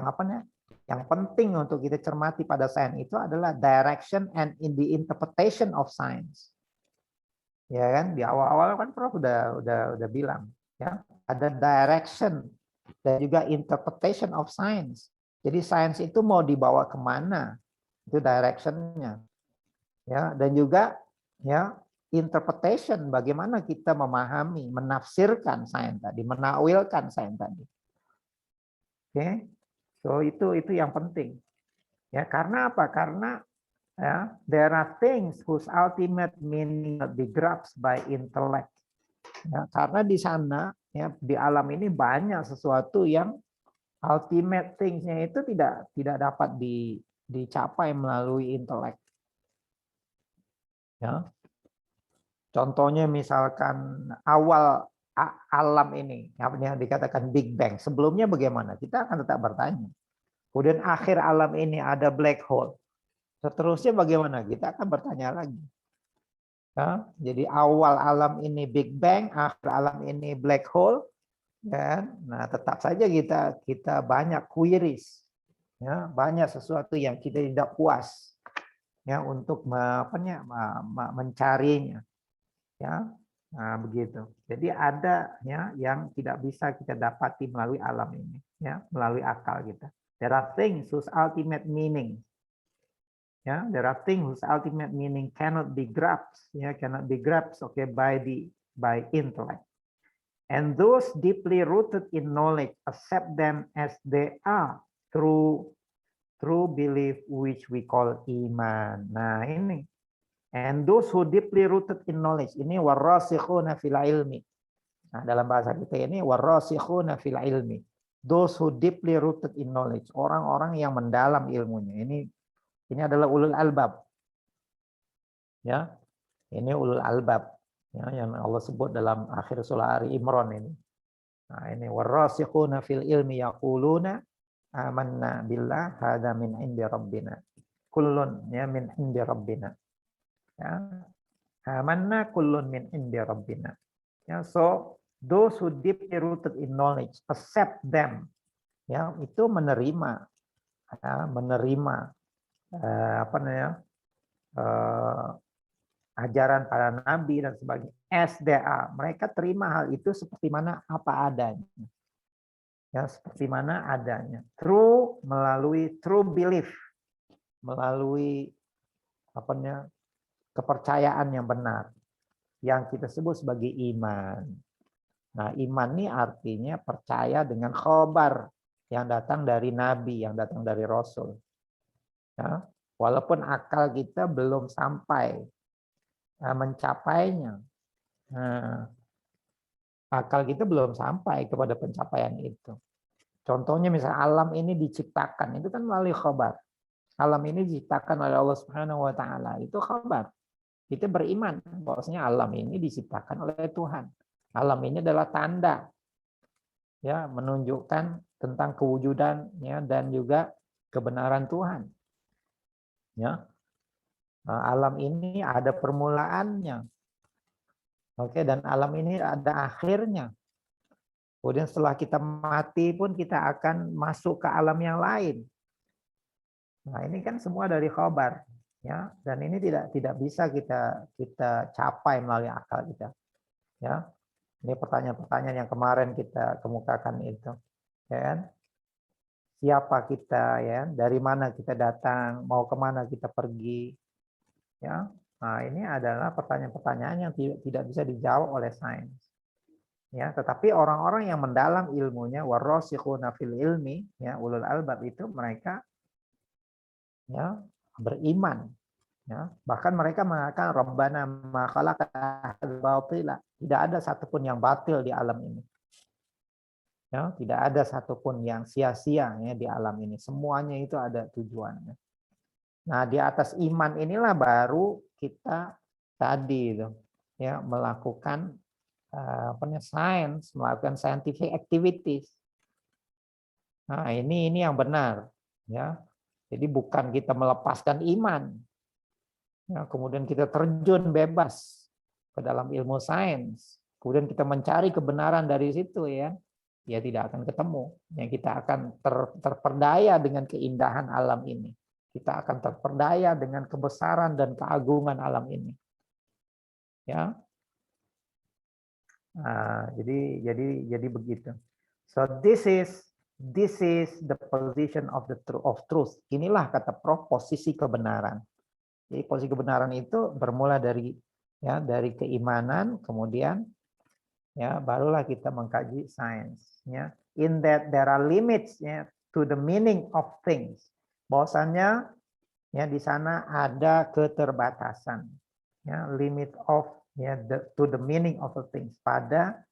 apa namanya, yang penting untuk kita cermati pada sains itu adalah direction and in the interpretation of science. Ya kan, di awal-awal kan Prof udah bilang, ya, ada direction dan juga interpretation of science. Jadi sains itu mau dibawa kemana, itu directionnya, ya, dan juga ya interpretation, bagaimana kita memahami, menafsirkan sains tadi, menakwilkan sains tadi. Oke, so itu yang penting, ya. Karena apa? Karena ya, there are things whose ultimate meaning not be grasped by intellect. Ya, karena di sana ya di alam ini banyak sesuatu yang ultimate things-nya itu tidak dapat dicapai melalui intelek. Ya. Contohnya misalkan awal alam ini yang dikatakan Big Bang, sebelumnya bagaimana? Kita akan tetap bertanya. Kemudian akhir alam ini ada black hole. Seterusnya bagaimana? Kita akan bertanya lagi. Ya, jadi awal alam ini Big Bang, akhir alam ini black hole. Kan? Nah, tetap saja kita banyak queries, ya, banyak sesuatu yang kita tidak puas, ya, untuk mencarinya, ya. Nah, begitu. Jadi ada ya yang tidak bisa kita dapati melalui alam ini, ya, melalui akal kita. There are things whose ultimate meaning, ya, there are things whose ultimate meaning cannot be grasped, ya, cannot be grasped, okay, by intellect. And those deeply rooted in knowledge accept them as they are through belief, which we call iman. Nah ini. And those who deeply rooted in knowledge, ini warasikhuna fil ilmi. Nah dalam bahasa kita ini warasikhuna fil ilmi. Those who deeply rooted in knowledge, orang-orang yang mendalam ilmunya. Ini adalah ulul albab. Ya, ini ulul albab. Ya, yang Allah sebut dalam akhir surah Ali Imran ini. Nah, ini warasikhuna fil ilmi yaquluna amanna billah hadza min indi rabbina. Kullun ya min indi rabbina. Ya. Amanna kullun min indi rabbina. Ya, so those who deeply rooted in knowledge accept them. Ya, itu menerima apa namanya? Ajaran para nabi dan sebagainya. SDA, mereka terima hal itu seperti mana apa adanya. Ya, seperti mana adanya. Melalui true belief, melalui apa namanya? Kepercayaan yang benar, yang kita sebut sebagai iman. Nah, iman ini artinya percaya dengan khobar yang datang dari nabi, yang datang dari rasul. Ya, walaupun akal kita belum sampai mencapainya. Nah, akal kita belum sampai kepada pencapaian itu. Contohnya misalnya alam ini diciptakan, itu kan melalui khabar. Alam ini diciptakan oleh Allah Subhanahu wa taala, itu khabar. Kita beriman bahwasanya alam ini diciptakan oleh Tuhan. Alam ini adalah tanda, ya, menunjukkan tentang kewujudannya dan juga kebenaran Tuhan. Ya. Alam ini ada permulaannya. Oke, dan alam ini ada akhirnya. Kemudian setelah kita mati pun kita akan masuk ke alam yang lain. Nah, ini kan semua dari khabar, ya. Dan ini tidak bisa kita capai melalui akal kita, ya. Ini pertanyaan-pertanyaan yang kemarin kita kemukakan itu, ya kan? Siapa kita, ya? Dari mana kita datang, mau kemana kita pergi, ya. Nah, ini adalah pertanyaan-pertanyaan yang tidak bisa dijawab oleh sains. Ya, tetapi orang-orang yang mendalam ilmunya, warasikhuna fil ilmi, ya, ulul albab itu mereka ya beriman, ya. Bahkan mereka mengatakan Rabbana ma khalaqta batila. Tidak ada satupun yang batil di alam ini. Ya, tidak ada satupun yang sia-sia ya di alam ini. Semuanya itu ada tujuannya. Nah, di atas iman inilah baru kita tadi itu ya melakukan sains, melakukan scientific activities. Nah, ini yang benar, ya. Jadi bukan kita melepaskan iman, ya, kemudian kita terjun bebas ke dalam ilmu sains, kemudian kita mencari kebenaran dari situ, ya tidak akan ketemu. Ya, kita akan terperdaya dengan keindahan alam ini. Kita akan terperdaya dengan kebesaran dan keagungan alam ini, ya. Nah, jadi begitu. So this is the position of truth. Inilah kata Prof posisi kebenaran. Jadi posisi kebenaran itu bermula dari keimanan, kemudian ya barulah kita mengkaji sains. Ya, in that there are limits ya to the meaning of things. Bahwasannya ya di sana ada keterbatasan. Ya, limit of to the meaning of the things, pada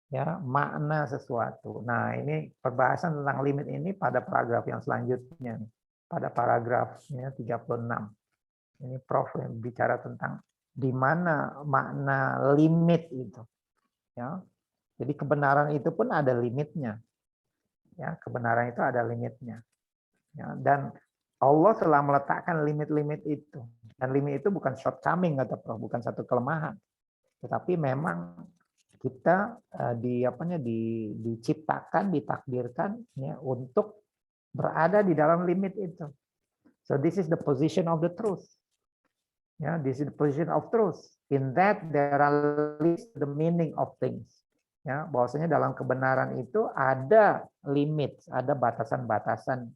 ya makna sesuatu. Nah, ini perbahasan tentang limit ini pada paragraf yang selanjutnya nih. Pada paragrafnya 36. Ini Prof yang bicara tentang di mana makna limit itu. Ya. Jadi kebenaran itu pun ada limitnya. Ya, kebenaran itu ada limitnya. Ya, dan Allah telah meletakkan limit-limit itu. Dan limit itu bukan shortcoming kata Prof, bukan satu kelemahan. Tetapi memang kita diciptakan, ditakdirkan ya untuk berada di dalam limit itu. So this is the position of the truth. Ya, this is the position of truth. In that there are the meaning of things. Ya, bahwasanya dalam kebenaran itu ada limit, ada batasan-batasan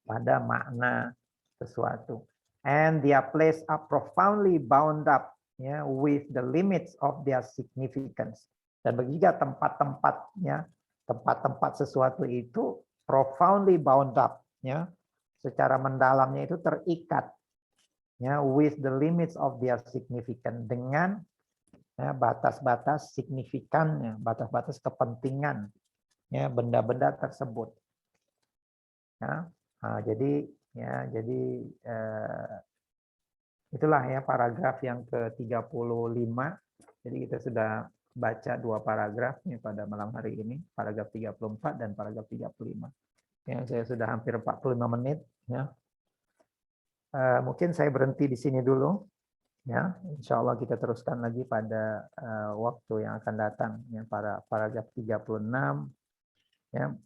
pada makna sesuatu. And their place are profoundly bound up ya with the limits of their significance. Dan begitu tempat-tempatnya, tempat-tempat sesuatu itu profoundly bound up ya, secara mendalamnya itu terikat ya with the limits of their significance, dengan ya batas-batas signifikannya, batas-batas kepentingan ya benda-benda tersebut. Ya. Nah, jadi itulah ya paragraf yang ke-35. Jadi kita sudah baca 2 paragraf nih pada malam hari ini, paragraf 34 dan paragraf 35. Ya, saya sudah hampir 45 menit ya. Mungkin saya berhenti di sini dulu ya. Insya Allah kita teruskan lagi pada waktu yang akan datang ya, para paragraf 36 ya.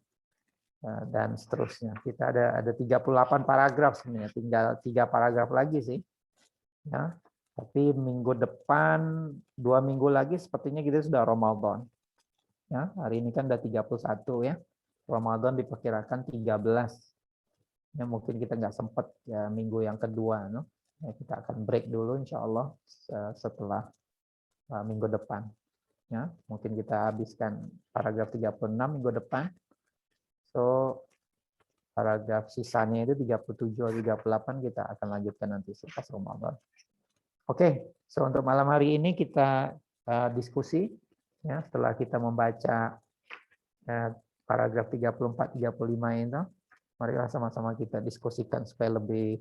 Dan seterusnya. Kita ada 38 paragraf sebenarnya, tinggal 3 paragraf lagi sih. Ya. Tapi minggu depan, 2 minggu lagi sepertinya kita sudah Ramadan. Ya, hari ini kan udah 31 ya. Ramadan diperkirakan 13. Ya, mungkin kita nggak sempat ya minggu yang kedua. No? Ya, kita akan break dulu insya Allah setelah minggu depan. Ya, mungkin kita habiskan paragraf 36 minggu depan. So, paragraf sisanya itu 37 atau 38 kita akan lanjutkan nanti setelah Ramadan. Oke, so untuk malam hari ini kita diskusi ya setelah kita membaca paragraf 34 35 itu, marilah sama-sama kita diskusikan supaya lebih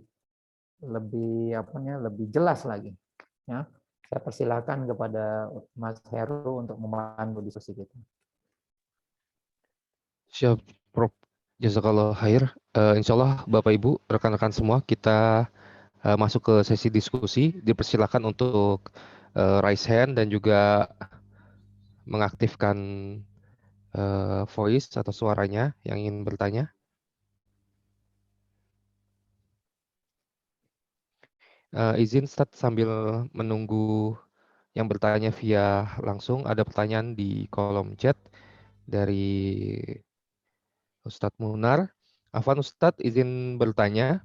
jelas lagi ya. Saya persilakan kepada Mas Heru untuk memandu diskusi kita. Siap, Prof. Jazakallah khair. Insya Allah Bapak Ibu, rekan-rekan semua, kita masuk ke sesi diskusi. Dipersilakan untuk raise hand dan juga mengaktifkan voice atau suaranya yang ingin bertanya. Izin Ustadz sambil menunggu yang bertanya via langsung, ada pertanyaan di kolom chat dari Ustadz Munar. Afwan Ustadz izin bertanya,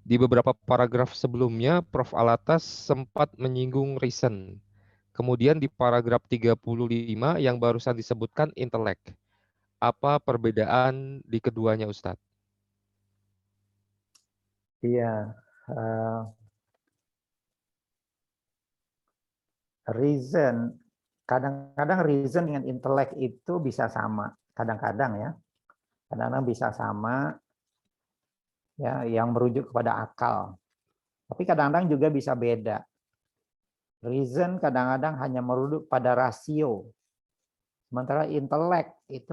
di beberapa paragraf sebelumnya Prof. Alatas sempat menyinggung reason. Kemudian di paragraf 35 yang barusan disebutkan intelek. Apa perbedaan di keduanya Ustadz? Iya, reason, kadang-kadang reason dengan intelek itu bisa sama, kadang-kadang ya, kadang-kadang bisa sama, ya, yang merujuk kepada akal. Tapi kadang-kadang juga bisa beda. Reason kadang-kadang hanya merujuk pada rasio, sementara intelek itu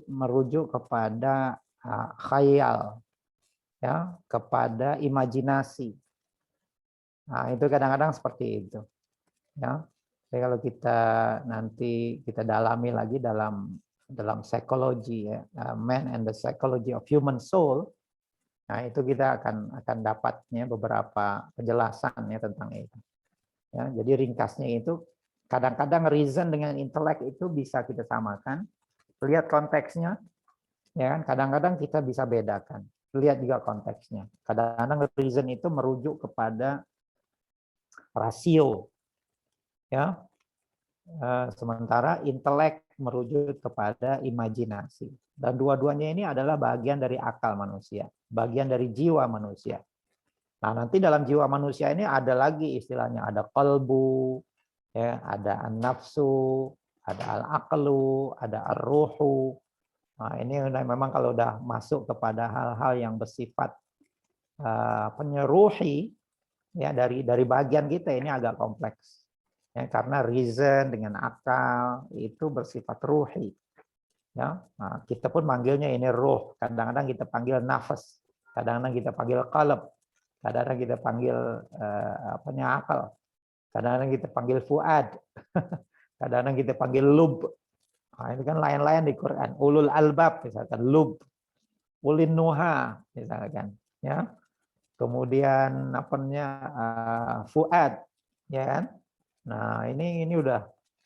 merujuk kepada khayal, ya, kepada imajinasi. Nah, itu kadang-kadang seperti itu. Ya, jadi kalau kita nanti kita dalami lagi dalam psikologi, ya, Man and the Psychology of Human Soul, nah itu kita akan dapatnya beberapa penjelasan ya tentang itu. Ya, jadi ringkasnya itu kadang-kadang reason dengan intelek itu bisa kita samakan. Lihat konteksnya, ya kan? Kadang-kadang kita bisa bedakan. Lihat juga konteksnya. Kadang-kadang reason itu merujuk kepada rasio, ya. Sementara intelek merujuk kepada imajinasi. Dan dua-duanya ini adalah bagian dari akal manusia, bagian dari jiwa manusia. Nah, nanti dalam jiwa manusia ini ada lagi istilahnya, ada qalbu, ya, ada an-nafsu, ada al-aqlu, ada ar-ruhu. Nah, ini memang kalau udah masuk kepada hal-hal yang bersifat penyeruhi, ya, dari bagian kita ini agak kompleks. Ya, karena reason dengan akal itu bersifat ruhi. Ya, nah, kita pun manggilnya ini ruh. Kadang-kadang kita panggil nafas, kadang-kadang kita panggil qalb, kadang-kadang kita panggil akal, kadang-kadang kita panggil fuad, kadang-kadang kita panggil lub. Nah, ini kan lain-lain di Quran. Ulul albab misalkan, lub, ulin nuha misalkan, ya. Kemudian fuad, ya kan? Nah, ini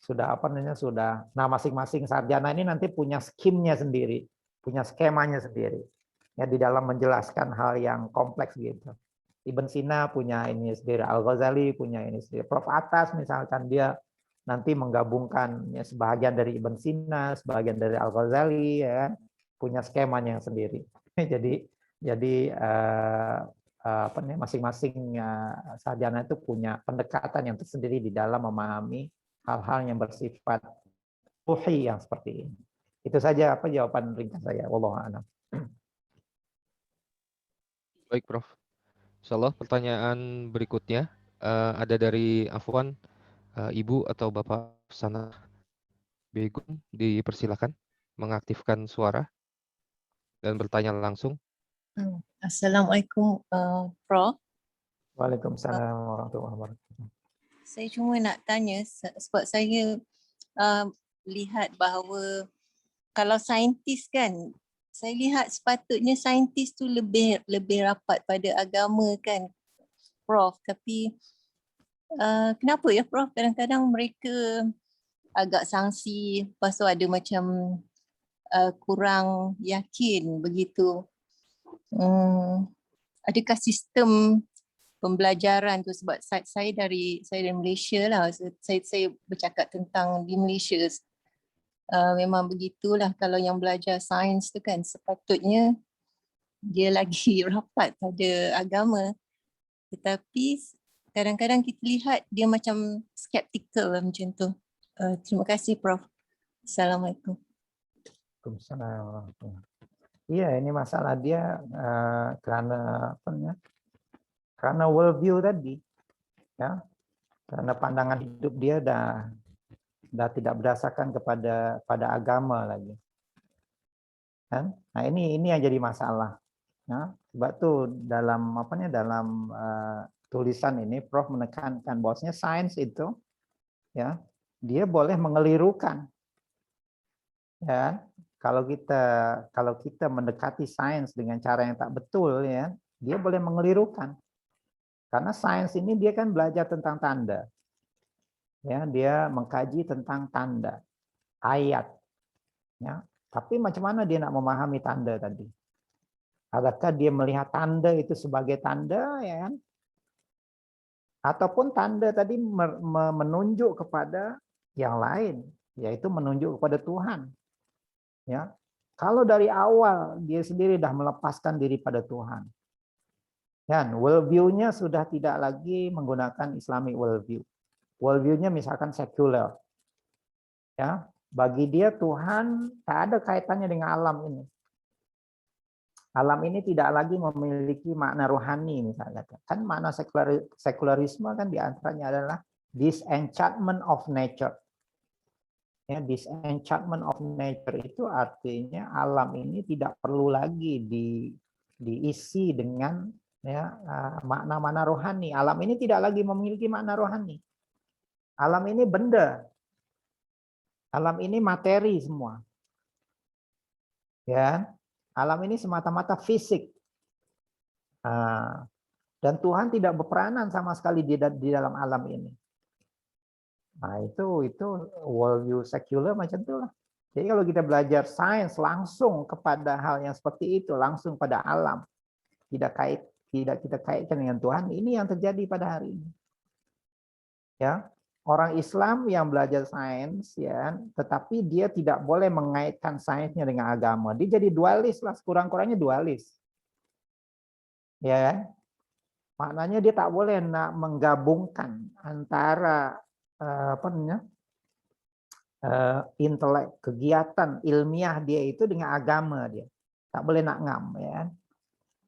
sudah apa namanya, sudah, nah masing-masing sarjana ini nanti punya skimnya sendiri, punya skemanya sendiri. Ya, di dalam menjelaskan hal yang kompleks gitu. Ibn Sina punya ini sendiri, Al-Ghazali punya ini sendiri. Prof. Atas misalkan dia nanti menggabungkan ya, sebagian dari Ibn Sina, sebagian dari Al-Ghazali, ya, punya skemanya sendiri. jadi apa nih, masing-masing sarjana itu punya pendekatan yang tersendiri di dalam memahami hal-hal yang bersifat ruhi yang seperti ini. Itu saja apa jawaban ringkas saya. Wallahu a'lam. Baik Prof. Insyaallah pertanyaan berikutnya ada dari Afwan, Ibu atau Bapak Sana Begum, dipersilakan mengaktifkan suara dan bertanya langsung. Assalamualaikum, Prof. Waalaikumsalam warahmatullahi wabarakatuh. Saya cuma nak tanya sebab saya lihat bahawa kalau saintis kan, saya lihat sepatutnya saintis tu lebih rapat pada agama kan, Prof. Tapi kenapa ya, Prof? Kadang-kadang mereka agak sangsi, lepas tu ada macam kurang yakin begitu. Adakah sistem pembelajaran tu, sebab saya dari Malaysia lah, saya bercakap tentang di Malaysia, memang begitulah. Kalau yang belajar sains tu kan sepatutnya dia lagi rapat pada agama, tetapi kadang-kadang kita lihat dia macam skeptikal lah macam tu. Terima kasih Prof. Assalamualaikum. Waalaikumsalam warahmatullahi wabarakatuh. Iya, ini masalah dia karena apa namanya? Karena worldview tadi, ya. Karena pandangan hidup dia dah tidak berdasarkan pada agama lagi. Kan? Nah, ini yang jadi masalah. Ya. Sebab tuh dalam apa namanya, dalam tulisan ini Prof menekankan bahwasanya sains itu, ya, dia boleh mengelirukan, ya, kalau kita mendekati sains dengan cara yang tak betul, ya, dia boleh mengelirukan. Karena sains ini dia kan belajar tentang tanda. Ya, dia mengkaji tentang tanda, ayat. Ya. Tapi macam mana dia nak memahami tanda tadi? Adakah dia melihat tanda itu sebagai tanda, ya kan? Ataupun tanda tadi menunjuk kepada yang lain, yaitu menunjuk kepada Tuhan. Ya, kalau dari awal dia sendiri dah melepaskan diri pada Tuhan, dan worldview-nya sudah tidak lagi menggunakan Islamic worldview. Worldview-nya misalkan sekuler. Ya, bagi dia Tuhan tak ada kaitannya dengan alam ini. Alam ini tidak lagi memiliki makna rohani, misalnya. Kan makna sekularisme kan diantaranya adalah disenchantment of nature. Ya, disenchantment of nature itu artinya alam ini tidak perlu lagi diisi dengan ya, makna-makna rohani. Alam ini tidak lagi memiliki makna rohani. Alam ini benda. Alam ini materi semua. Ya. Alam ini semata-mata fisik. Dan Tuhan tidak berperanan sama sekali di dalam alam ini. Nah, itu worldview sekuler macam itulah. Jadi kalau kita belajar sains langsung kepada hal yang seperti itu, langsung pada alam, tidak kita kaitkan dengan Tuhan, ini yang terjadi pada hari ini. Ya, orang Islam yang belajar sains, ya, tetapi dia tidak boleh mengaitkan sainsnya dengan agama. Dia jadi dualis lah, sekurang-kurangnya dualis. Ya, maknanya dia tak boleh nak menggabungkan antara intelek, kegiatan ilmiah dia itu dengan agama dia. Tak boleh nak ngam, ya.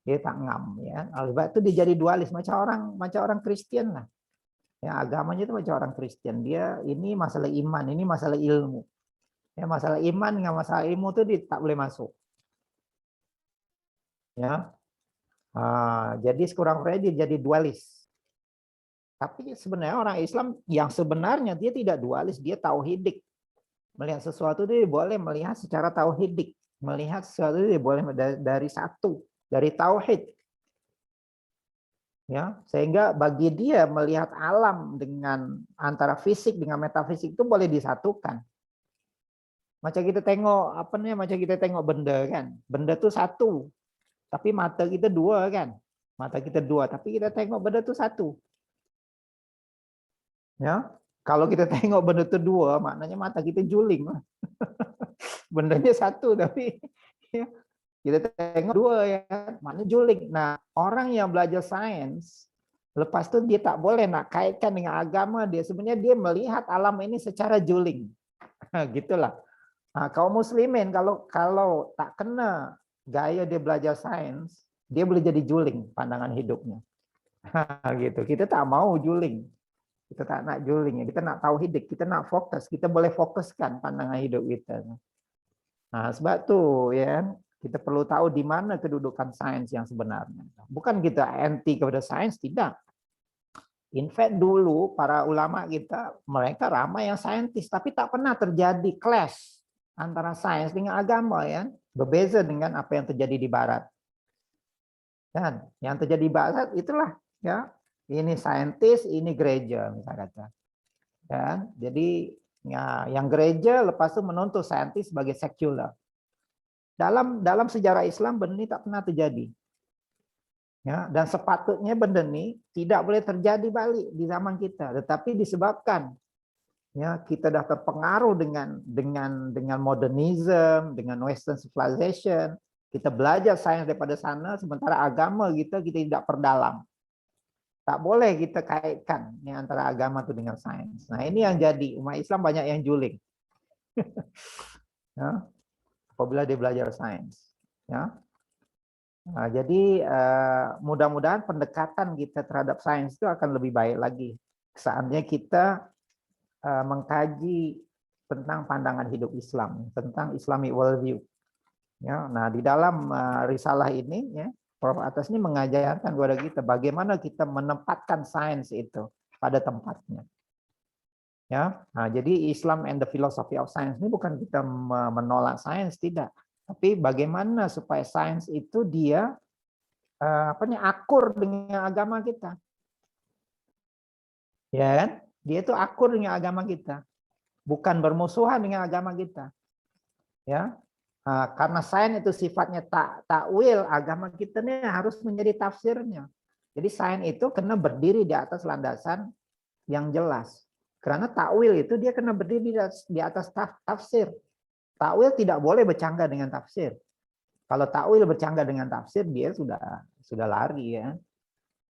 Dia tak ngam, ya. Sebab itu dia jadi dualis macam orang Kristen lah. Ya, agamanya itu macam orang Kristen. Dia ini masalah iman, ini masalah ilmu. Ya, masalah iman dengan masalah ilmu itu dia tak boleh masuk. Ya. Jadi sekurang-kurangnya dia jadi dualis. Tapi sebenarnya orang Islam yang sebenarnya dia tidak dualis, dia tauhidik. Melihat sesuatu dia boleh melihat secara tauhidik. Melihat sesuatu dia boleh dari satu, dari tauhid. Ya, sehingga bagi dia melihat alam dengan antara fisik dengan metafisik itu boleh disatukan. Macam kita tengok macam kita tengok benda kan. Benda itu satu. Tapi mata kita dua kan. Mata kita dua, tapi kita tengok benda itu satu. Ya. Kalau kita tengok benda itu dua, maknanya mata kita juling. Bendanya satu tapi ya, kita tengok dua, ya, maknanya juling. Nah, orang yang belajar sains, lepas itu dia tak boleh nak kaitkan dengan agama dia. Sebenarnya dia melihat alam ini secara juling. Gitulah. Nah, kaum muslimin kalau tak kena gaya dia belajar sains, dia boleh jadi juling pandangan hidupnya. Gitu. Kita tak mau juling. Kita tak nak juling. Kita nak tauhid, kita nak fokus. Kita boleh fokuskan pandangan hidup kita. Nah, sebab tu ya, kita perlu tahu di mana kedudukan sains yang sebenarnya. Bukan kita anti kepada sains, tidak. In fact dulu para ulama kita, mereka ramai yang saintis, tapi tak pernah terjadi clash antara sains dengan agama, ya. Berbeza dengan apa yang terjadi di barat. Dan yang terjadi di barat itulah, ya, ini saintis, ini gereja misalnya kata. Dan jadi ya, yang gereja lepas itu menuntut saintis sebagai sekuler. Dalam sejarah Islam benda ini tak pernah terjadi. Ya, dan sepatutnya benda ini tidak boleh terjadi balik di zaman kita, tetapi disebabkan ya kita dah terpengaruh dengan modernism, dengan western civilization, kita belajar sains daripada sana, sementara agama kita tidak perdalam. Tak boleh kita kaitkan ya, antara agama itu dengan sains. Nah, ini yang jadi umat Islam banyak yang juling. Ya, apabila dia belajar sains. Ya. Nah, jadi mudah-mudahan pendekatan kita terhadap sains itu akan lebih baik lagi. Saatnya kita mengkaji tentang pandangan hidup Islam, tentang Islamic worldview. Ya, nah di dalam risalah ini, ya, Prof. Atas ini mengajarkan kepada kita bagaimana kita menempatkan sains itu pada tempatnya. Ya, nah, jadi Islam and the philosophy of science ini bukan kita menolak sains, tidak, tapi bagaimana supaya sains itu dia akur dengan agama kita, ya kan? Dia itu akur dengan agama kita, bukan bermusuhan dengan agama kita, ya. Nah, karena sains itu sifatnya takwil, agama kita ini harus menjadi tafsirnya. Jadi sains itu kena berdiri di atas landasan yang jelas. Karena takwil itu dia kena berdiri di atas tafsir. Takwil tidak boleh bercanggah dengan tafsir. Kalau takwil bercanggah dengan tafsir, dia sudah lari, ya.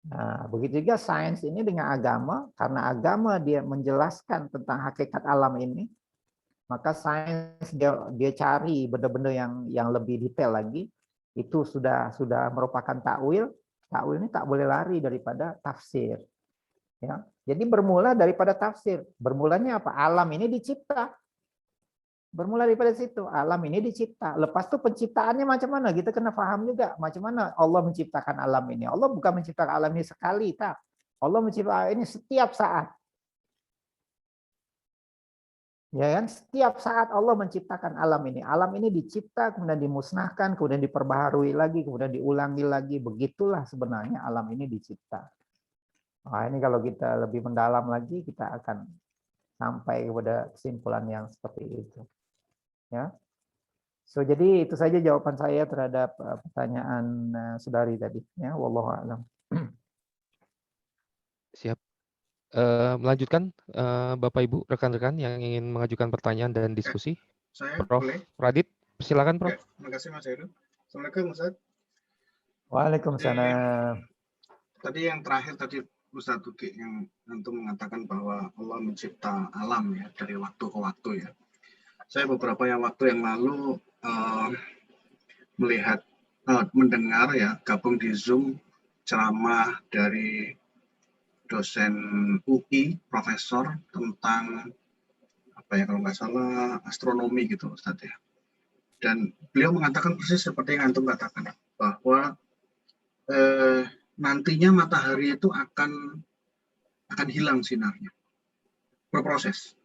Nah, begitu juga sains ini dengan agama, karena agama dia menjelaskan tentang hakikat alam ini, maka sains dia cari benda-benda yang lebih detail lagi, itu sudah merupakan takwil. Takwil ini tak boleh lari daripada tafsir. Ya, jadi bermula daripada tafsir. Bermulanya apa? Alam ini dicipta. Bermula daripada situ. Alam ini dicipta. Lepas itu penciptaannya macam mana? Kita kena paham juga. Macam mana Allah menciptakan alam ini. Allah bukan menciptakan alam ini sekali, tak. Allah menciptakan ini setiap saat. Ya kan? Setiap saat Allah menciptakan alam ini. Alam ini dicipta, kemudian dimusnahkan, kemudian diperbaharui lagi, kemudian diulangi lagi. Begitulah sebenarnya alam ini dicipta. Nah, ini kalau kita lebih mendalam lagi, kita akan sampai kepada kesimpulan yang seperti itu. Ya, so jadi itu saja jawaban saya terhadap pertanyaan saudari tadi. Ya, wallahu a'lam. Siap. Melanjutkan Bapak Ibu rekan-rekan yang ingin mengajukan pertanyaan dan diskusi. Saya Prof. boleh? Radit, silakan Prof. Terima kasih Mas Heru. Assalamualaikum Ustaz. Waalaikumsalam. Tadi yang terakhir tadi Ustaz Tuki yang untuk mengatakan bahwa Allah mencipta alam ya dari waktu ke waktu ya. Saya beberapa waktu yang lalu mendengar ya, gabung di Zoom ceramah dari dosen UI, profesor tentang apa ya kalau nggak salah astronomi gitu Ustaz ya. Dan beliau mengatakan persis seperti yang antum katakan bahwa nantinya matahari itu akan hilang sinarnya, berproses.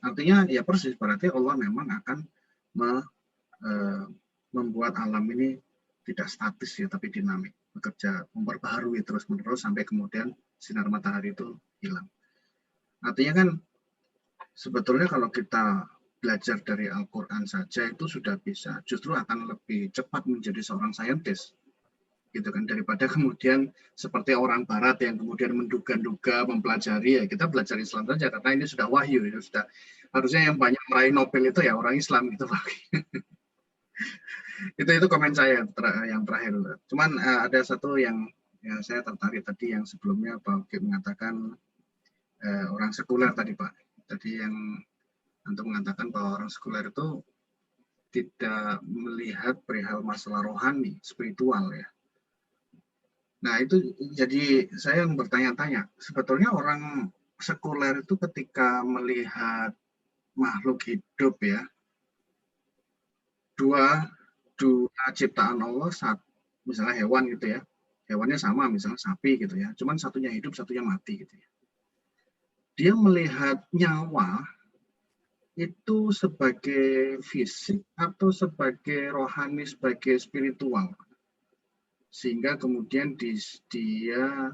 Artinya ya persis berarti Allah memang akan membuat alam ini tidak statis ya, tapi dinamik, bekerja memperbaharui terus-menerus sampai kemudian sinar matahari itu hilang. Artinya kan sebetulnya kalau kita belajar dari Al-Quran saja itu sudah bisa, justru akan lebih cepat menjadi seorang saintis. Gitu kan, daripada kemudian seperti orang barat yang kemudian menduga-duga mempelajari, ya kita belajar Islam saja karena ini sudah wahyu, ini sudah harusnya yang banyak meraih Nobel itu ya orang Islam gitu Pak. itu komen saya yang terakhir. Cuman ada satu yang saya tertarik tadi yang sebelumnya Pak Uki mengatakan orang sekuler tadi Pak. Tadi yang untuk mengatakan bahwa orang sekuler itu tidak melihat perihal masalah rohani, spiritual ya. Nah itu jadi saya yang bertanya-tanya, sebetulnya orang sekuler itu ketika melihat makhluk hidup ya, dua ciptaan Allah, misalnya hewan gitu ya, hewannya sama misalnya sapi gitu ya, cuman satunya hidup, satunya mati gitu ya. Dia melihat nyawa itu sebagai fisik atau sebagai rohani, sebagai spiritual. Sehingga kemudian dia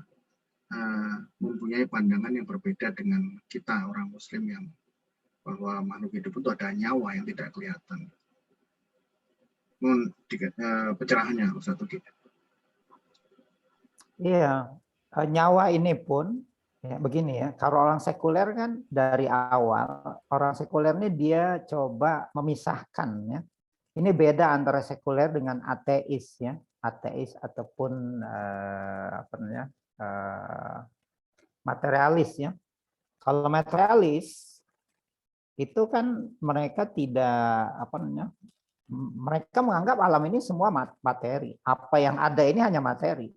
mempunyai pandangan yang berbeda dengan kita orang Muslim yang bahwa makhluk hidup itu ada nyawa yang tidak kelihatan. Mohon pencerahannya Ustaz Tuki. Iya, nyawa ini pun ya, begini ya, kalau orang sekuler kan dari awal, orang sekuler ini dia coba memisahkan ya. Ini beda antara sekuler dengan ateis ya, ateis ataupun materialis ya. Kalau materialis itu kan mereka tidak mereka menganggap alam ini semua materi. Apa yang ada ini hanya materi.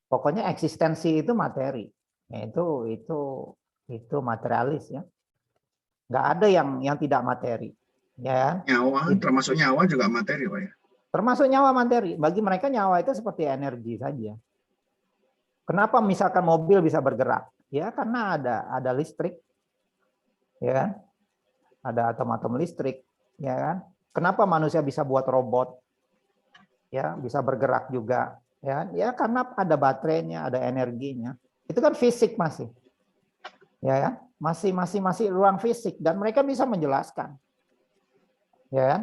Pokoknya eksistensi itu materi. Nah, itu materialis ya. Nggak ada yang tidak materi. Ya. Nyawa, termasuk nyawa juga materi, Pak ya. Termasuk nyawa materi. Bagi mereka nyawa itu seperti energi saja. Kenapa misalkan mobil bisa bergerak? Ya karena ada listrik, ya kan? Ada atom-atom listrik, ya kan? Kenapa manusia bisa buat robot, ya bisa bergerak juga, ya? Ya karena ada baterainya, ada energinya. Itu kan fisik masih, ya kan? Masih ruang fisik dan mereka bisa menjelaskan, ya kan?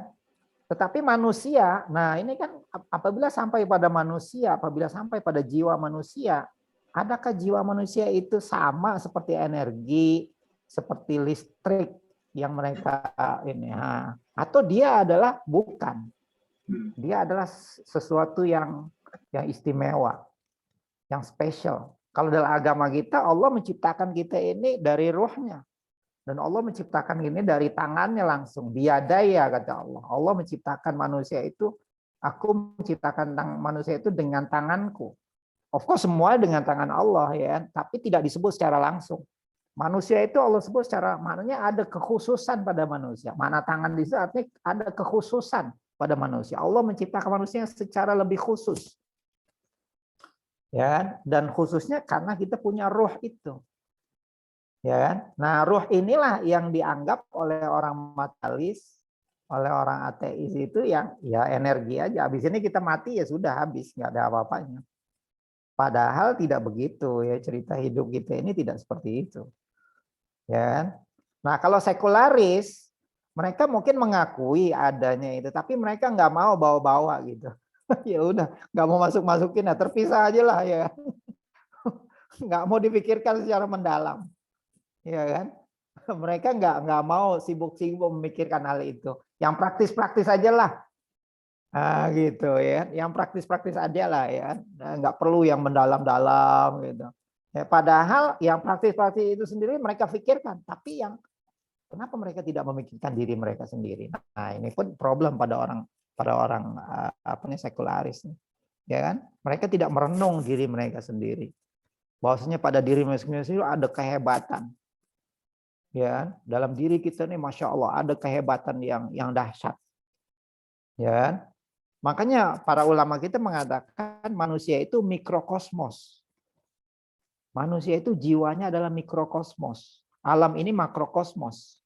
Tetapi manusia, nah ini kan apabila sampai pada manusia, apabila sampai pada jiwa manusia, adakah jiwa manusia itu sama seperti energi, seperti listrik yang mereka ini? Atau dia adalah bukan? Dia adalah sesuatu yang istimewa, yang spesial. Kalau dalam agama kita, Allah menciptakan kita ini dari ruhnya. Dan Allah menciptakan ini dari tangannya langsung. Biadaya kata Allah. Allah menciptakan manusia itu, aku menciptakan manusia itu dengan tanganku. Of course semua dengan tangan Allah ya, tapi tidak disebut secara langsung. Manusia itu Allah sebut secara, maknanya ada kekhususan pada manusia. Mana tangan di situ artinya ada kekhususan pada manusia. Allah menciptakan manusia secara lebih khusus. Ya, dan khususnya karena kita punya ruh itu. Ya kan? Nah, ruh inilah yang dianggap oleh orang materialis, oleh orang ateis itu yang ya energi aja. Habis ini kita mati ya sudah habis, nggak ada apa-apanya. Padahal tidak begitu ya, cerita hidup kita ini tidak seperti itu. Ya kan? Nah, kalau sekularis, mereka mungkin mengakui adanya itu, tapi mereka nggak mau bawa-bawa gitu. Ya udah, nggak mau masuk-masukin, nah terpisah aja lah ya. Nggak mau dipikirkan secara mendalam. Ya kan? Mereka nggak mau sibuk-sibuk memikirkan hal itu. Yang praktis-praktis aja lah. Nah, gitu ya. Yang praktis-praktis aja lah ya. Nah, nggak perlu yang mendalam-dalam gitu. Ya, padahal yang praktis-praktis itu sendiri mereka pikirkan. Tapi yang kenapa mereka tidak memikirkan diri mereka sendiri? Nah, ini pun problem pada orang apa nih sekularis. Ya kan? Mereka tidak merenung diri mereka sendiri. Bahwasanya pada diri mereka sendiri ada kehebatan. Ya, dalam diri kita nih masya Allah ada kehebatan yang dahsyat. Ya, makanya para ulama kita mengatakan manusia itu mikrokosmos. Manusia itu jiwanya adalah mikrokosmos. Alam ini makrokosmos.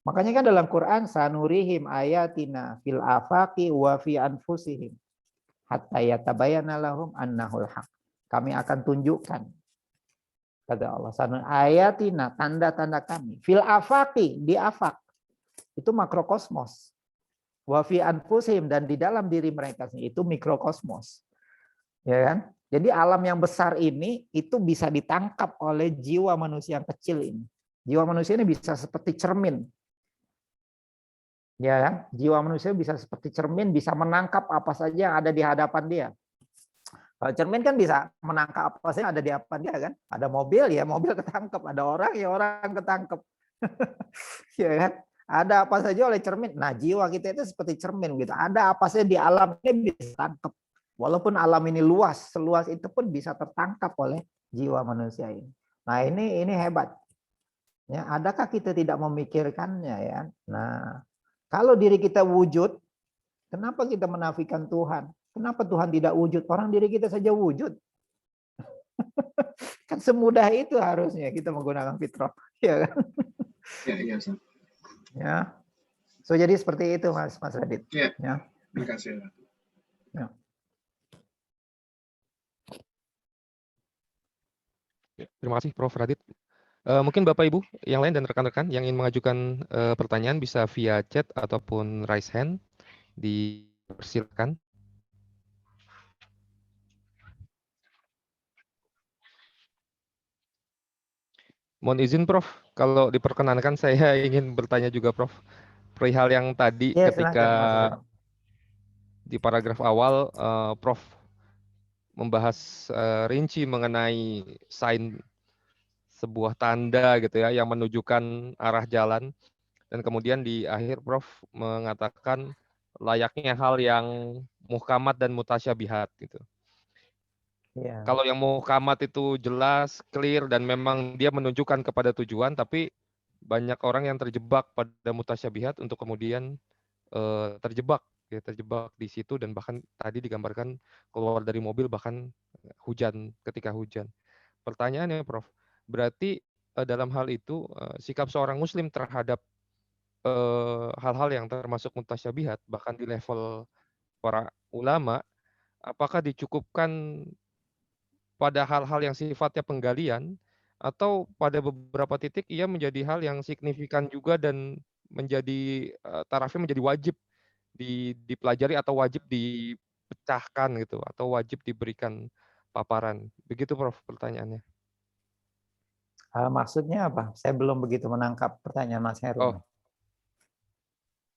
Makanya kan dalam Quran sanurihim ayatina fil afaqi wa fi anfusihim hatta yatabayyana lahum annahul haq. Kami akan tunjukkan kata Allah, ayatina, tanda-tanda kami. Fil afaqi, di afaq. Itu makrokosmos. Wa fi anfusihim, dan di dalam diri mereka itu mikrokosmos. Ya kan? Jadi alam yang besar ini itu bisa ditangkap oleh jiwa manusia yang kecil ini. Jiwa manusia ini bisa seperti cermin. Ya kan? Jiwa manusia bisa seperti cermin, bisa menangkap apa saja yang ada di hadapan dia. Kalau cermin kan bisa menangkap apa saja yang ada di hadapan dia kan. Ada mobil ya mobil ketangkep, ada orang ya orang ketangkep. Ya kan? Ada apa saja oleh cermin. Nah, jiwa kita itu seperti cermin gitu. Ada apa saja di alam ini bisa tangkap. Walaupun alam ini luas, seluas itu pun bisa tertangkap oleh jiwa manusia ini. Nah, ini hebat. Ya, adakah kita tidak memikirkannya ya? Nah, kalau diri kita wujud, kenapa kita menafikan Tuhan? Kenapa Tuhan tidak wujud? Orang diri kita saja wujud. Kan semudah itu harusnya kita menggunakan fitrah, ya kan? Iya, Ya. So jadi seperti itu Mas Radit. Ya. Ya. Terima kasih. Ya. Terima kasih Prof. Radit. Mungkin Bapak Ibu yang lain dan rekan-rekan yang ingin mengajukan pertanyaan bisa via chat ataupun raise hand, dipersilakan. Mohon izin Prof, kalau diperkenankan saya ingin bertanya juga Prof. Perihal yang tadi Ya, ketika silakan, Mas Radit. di paragraf awal Prof membahas rinci mengenai sign sebuah tanda gitu ya yang menunjukkan arah jalan, dan kemudian di akhir Prof mengatakan layaknya hal yang muhkamat dan mutasyabihat gitu. Ya. Kalau yang muhkamat itu jelas, clear, dan memang dia menunjukkan kepada tujuan, tapi banyak orang yang terjebak pada mutasyabihat untuk kemudian terjebak di situ, dan bahkan tadi digambarkan keluar dari mobil bahkan hujan ketika hujan. Pertanyaannya Prof, Berarti dalam hal itu sikap seorang muslim terhadap hal-hal yang termasuk mutasyabihat bahkan di level para ulama, apakah dicukupkan pada hal-hal yang sifatnya penggalian atau pada beberapa titik ia menjadi hal yang signifikan juga dan menjadi tarafnya menjadi wajib dipelajari atau wajib dipecahkan gitu atau wajib diberikan paparan. Begitu Prof pertanyaannya. Maksudnya apa? Saya belum begitu menangkap pertanyaan Mas Heru. Oh,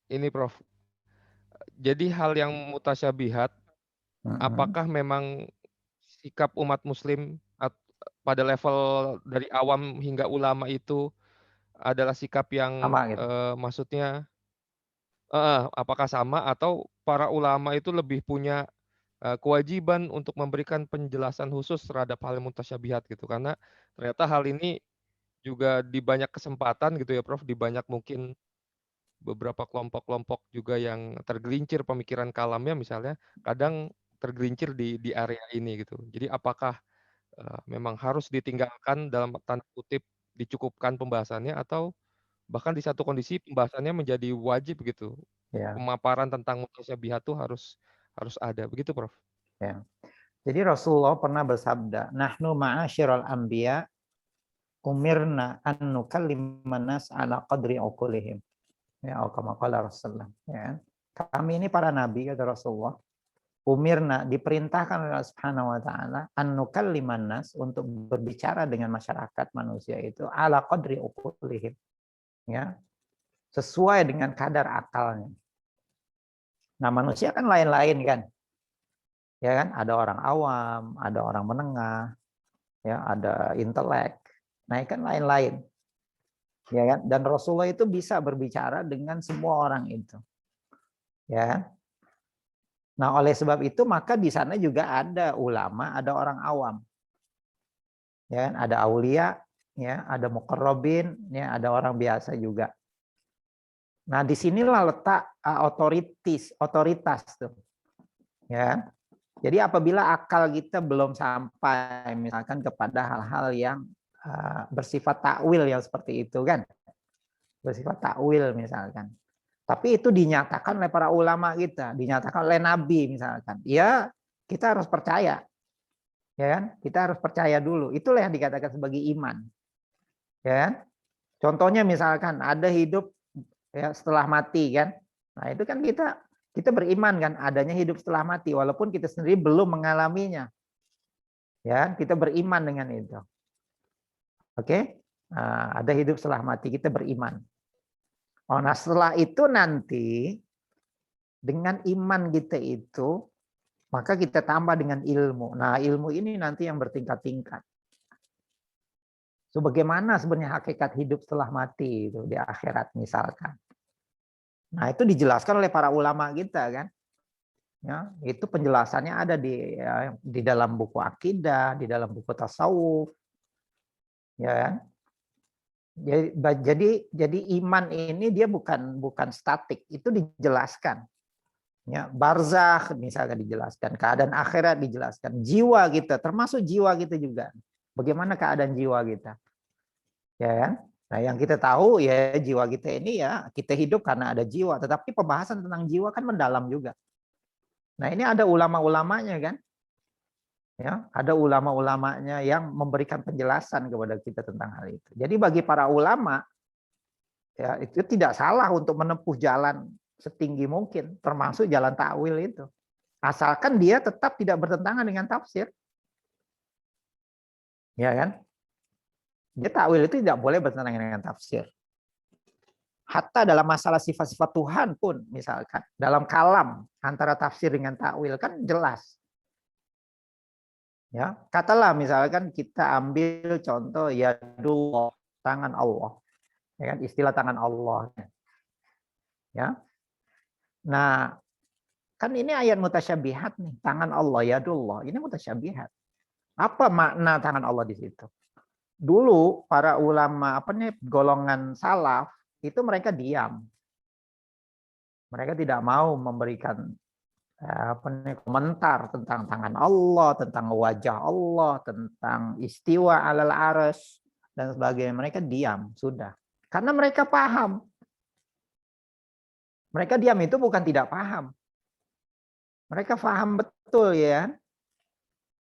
ini Prof. Jadi hal yang mutasyabihat, apakah memang sikap umat muslim pada level dari awam hingga ulama itu adalah sikap yang Sama gitu. maksudnya apakah sama atau para ulama itu lebih punya kewajiban untuk memberikan penjelasan khusus terhadap hal yang mutasyabihat gitu, karena ternyata hal ini juga di banyak kesempatan gitu ya Prof, di banyak mungkin beberapa kelompok-kelompok juga yang tergelincir pemikiran kalamnya misalnya kadang tergelincir di area ini gitu. Jadi apakah memang harus ditinggalkan dalam tanda kutip dicukupkan pembahasannya atau bahkan di satu kondisi pembahasannya menjadi wajib gitu. Ya, Pemaparan tentang mutasyabihat itu harus ada. Begitu Prof. ya. Jadi Rasulullah pernah bersabda, "Nahnu ma'asyiral anbiya umirna an nukalliman nas ala qadri uqulihim." Ya, kama qala Rasulullah, ya. Kami ini para nabi kata Rasulullah, umirna diperintahkan oleh Allah Subhanahu wa taala an nukalliman nas untuk berbicara dengan masyarakat manusia itu ala qadri uqulihim. Ya, sesuai dengan kadar akalnya. Nah, manusia kan lain-lain kan. Ya kan, ada orang awam, ada orang menengah, ya, ada intelek. Nah, kan lain-lain. Ya kan? Dan Rasulullah itu bisa berbicara dengan semua orang itu. Ya. Nah, oleh sebab itu maka di sana juga ada ulama, ada orang awam. Ya kan? Ada aulia, ya, ada muqarrabin, ya, ada orang biasa juga. Nah, disinilah letak otoritas tuh. Ya. Jadi apabila akal kita belum sampai misalkan kepada hal-hal yang bersifat takwil yang seperti itu kan. Bersifat takwil misalkan. Tapi itu dinyatakan oleh para ulama kita, dinyatakan oleh nabi misalkan. Ya, kita harus percaya. Ya kan? Kita harus percaya dulu. Itulah yang dikatakan sebagai iman. Ya kan? Contohnya misalkan ada hidup ya setelah mati kan. Nah, itu kan kita beriman kan adanya hidup setelah mati walaupun kita sendiri belum mengalaminya. Ya, kita beriman dengan itu. Oke? Nah, ada hidup setelah mati, kita beriman. Oh, nah setelah itu nanti dengan iman kita itu maka kita tambah dengan ilmu. Nah, ilmu ini nanti yang bertingkat-tingkat. So, bagaimana sebenarnya hakikat hidup setelah mati itu di akhirat misalkan. Nah, itu dijelaskan oleh para ulama kita kan. Ya, itu penjelasannya ada di dalam buku akidah, di dalam buku tasawuf. Ya kan? Jadi iman ini dia bukan statik, itu dijelaskan. Ya, barzakh misalnya dijelaskan, keadaan akhirat dijelaskan, jiwa kita, termasuk jiwa kita juga. Bagaimana keadaan jiwa kita? Ya kan? Nah, yang kita tahu ya jiwa kita ini ya kita hidup karena ada jiwa, tetapi pembahasan tentang jiwa kan mendalam juga. Nah, ini ada ulama-ulamanya kan? Ya, ada ulama-ulamanya yang memberikan penjelasan kepada kita tentang hal itu. Jadi bagi para ulama ya itu tidak salah untuk menempuh jalan setinggi mungkin, termasuk jalan takwil itu. Asalkan dia tetap tidak bertentangan dengan tafsir. Ya kan? Dia takwil itu tidak boleh bertentangan dengan tafsir. Hatta dalam masalah sifat-sifat Tuhan pun misalkan, dalam kalam antara tafsir dengan takwil kan jelas. Ya, katalah misalkan kita ambil contoh yadullah, tangan Allah. Ya kan, istilah tangan Allah. Ya. Nah, kan ini ayat mutasyabihat nih, tangan Allah yadullah, ini mutasyabihat. Apa makna tangan Allah di situ? Dulu para ulama golongan salaf itu mereka diam. Mereka tidak mau memberikan komentar tentang tangan Allah, tentang wajah Allah, tentang istiwa alal arsy, dan sebagainya. Mereka diam, sudah. Karena mereka paham. Mereka diam itu bukan tidak paham. Mereka paham betul ya.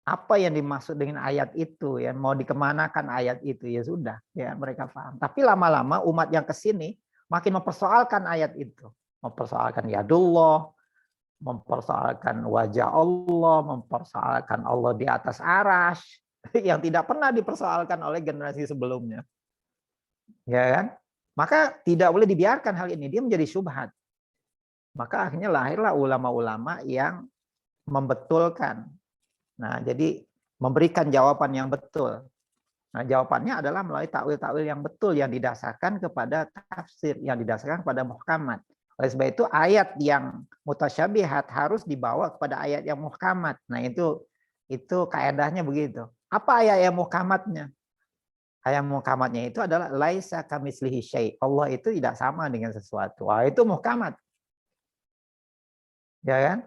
Apa yang dimaksud dengan ayat itu ya, mau dikemanakan ayat itu ya sudah ya mereka paham. Tapi lama-lama umat yang kesini makin mempersoalkan ayat itu, mempersoalkan yadullah, mempersoalkan wajah Allah, mempersoalkan Allah di atas arasy yang tidak pernah dipersoalkan oleh generasi sebelumnya, ya kan? Maka tidak boleh dibiarkan hal ini, dia menjadi syubhat. Maka akhirnya lahirlah ulama-ulama yang membetulkan. Nah, jadi memberikan jawaban yang betul. Nah, jawabannya adalah melalui takwil-takwil yang betul yang didasarkan kepada tafsir, yang didasarkan kepada muhkamat. Oleh sebab itu ayat yang mutasyabihat harus dibawa kepada ayat yang muhkamat. Nah, itu kaedahnya begitu. Apa ayat yang muhkamatnya? Ayat muhkamatnya itu adalah laisa kamitslihi syai'. Allah itu tidak sama dengan sesuatu. Wah, itu muhkamat. Ya kan?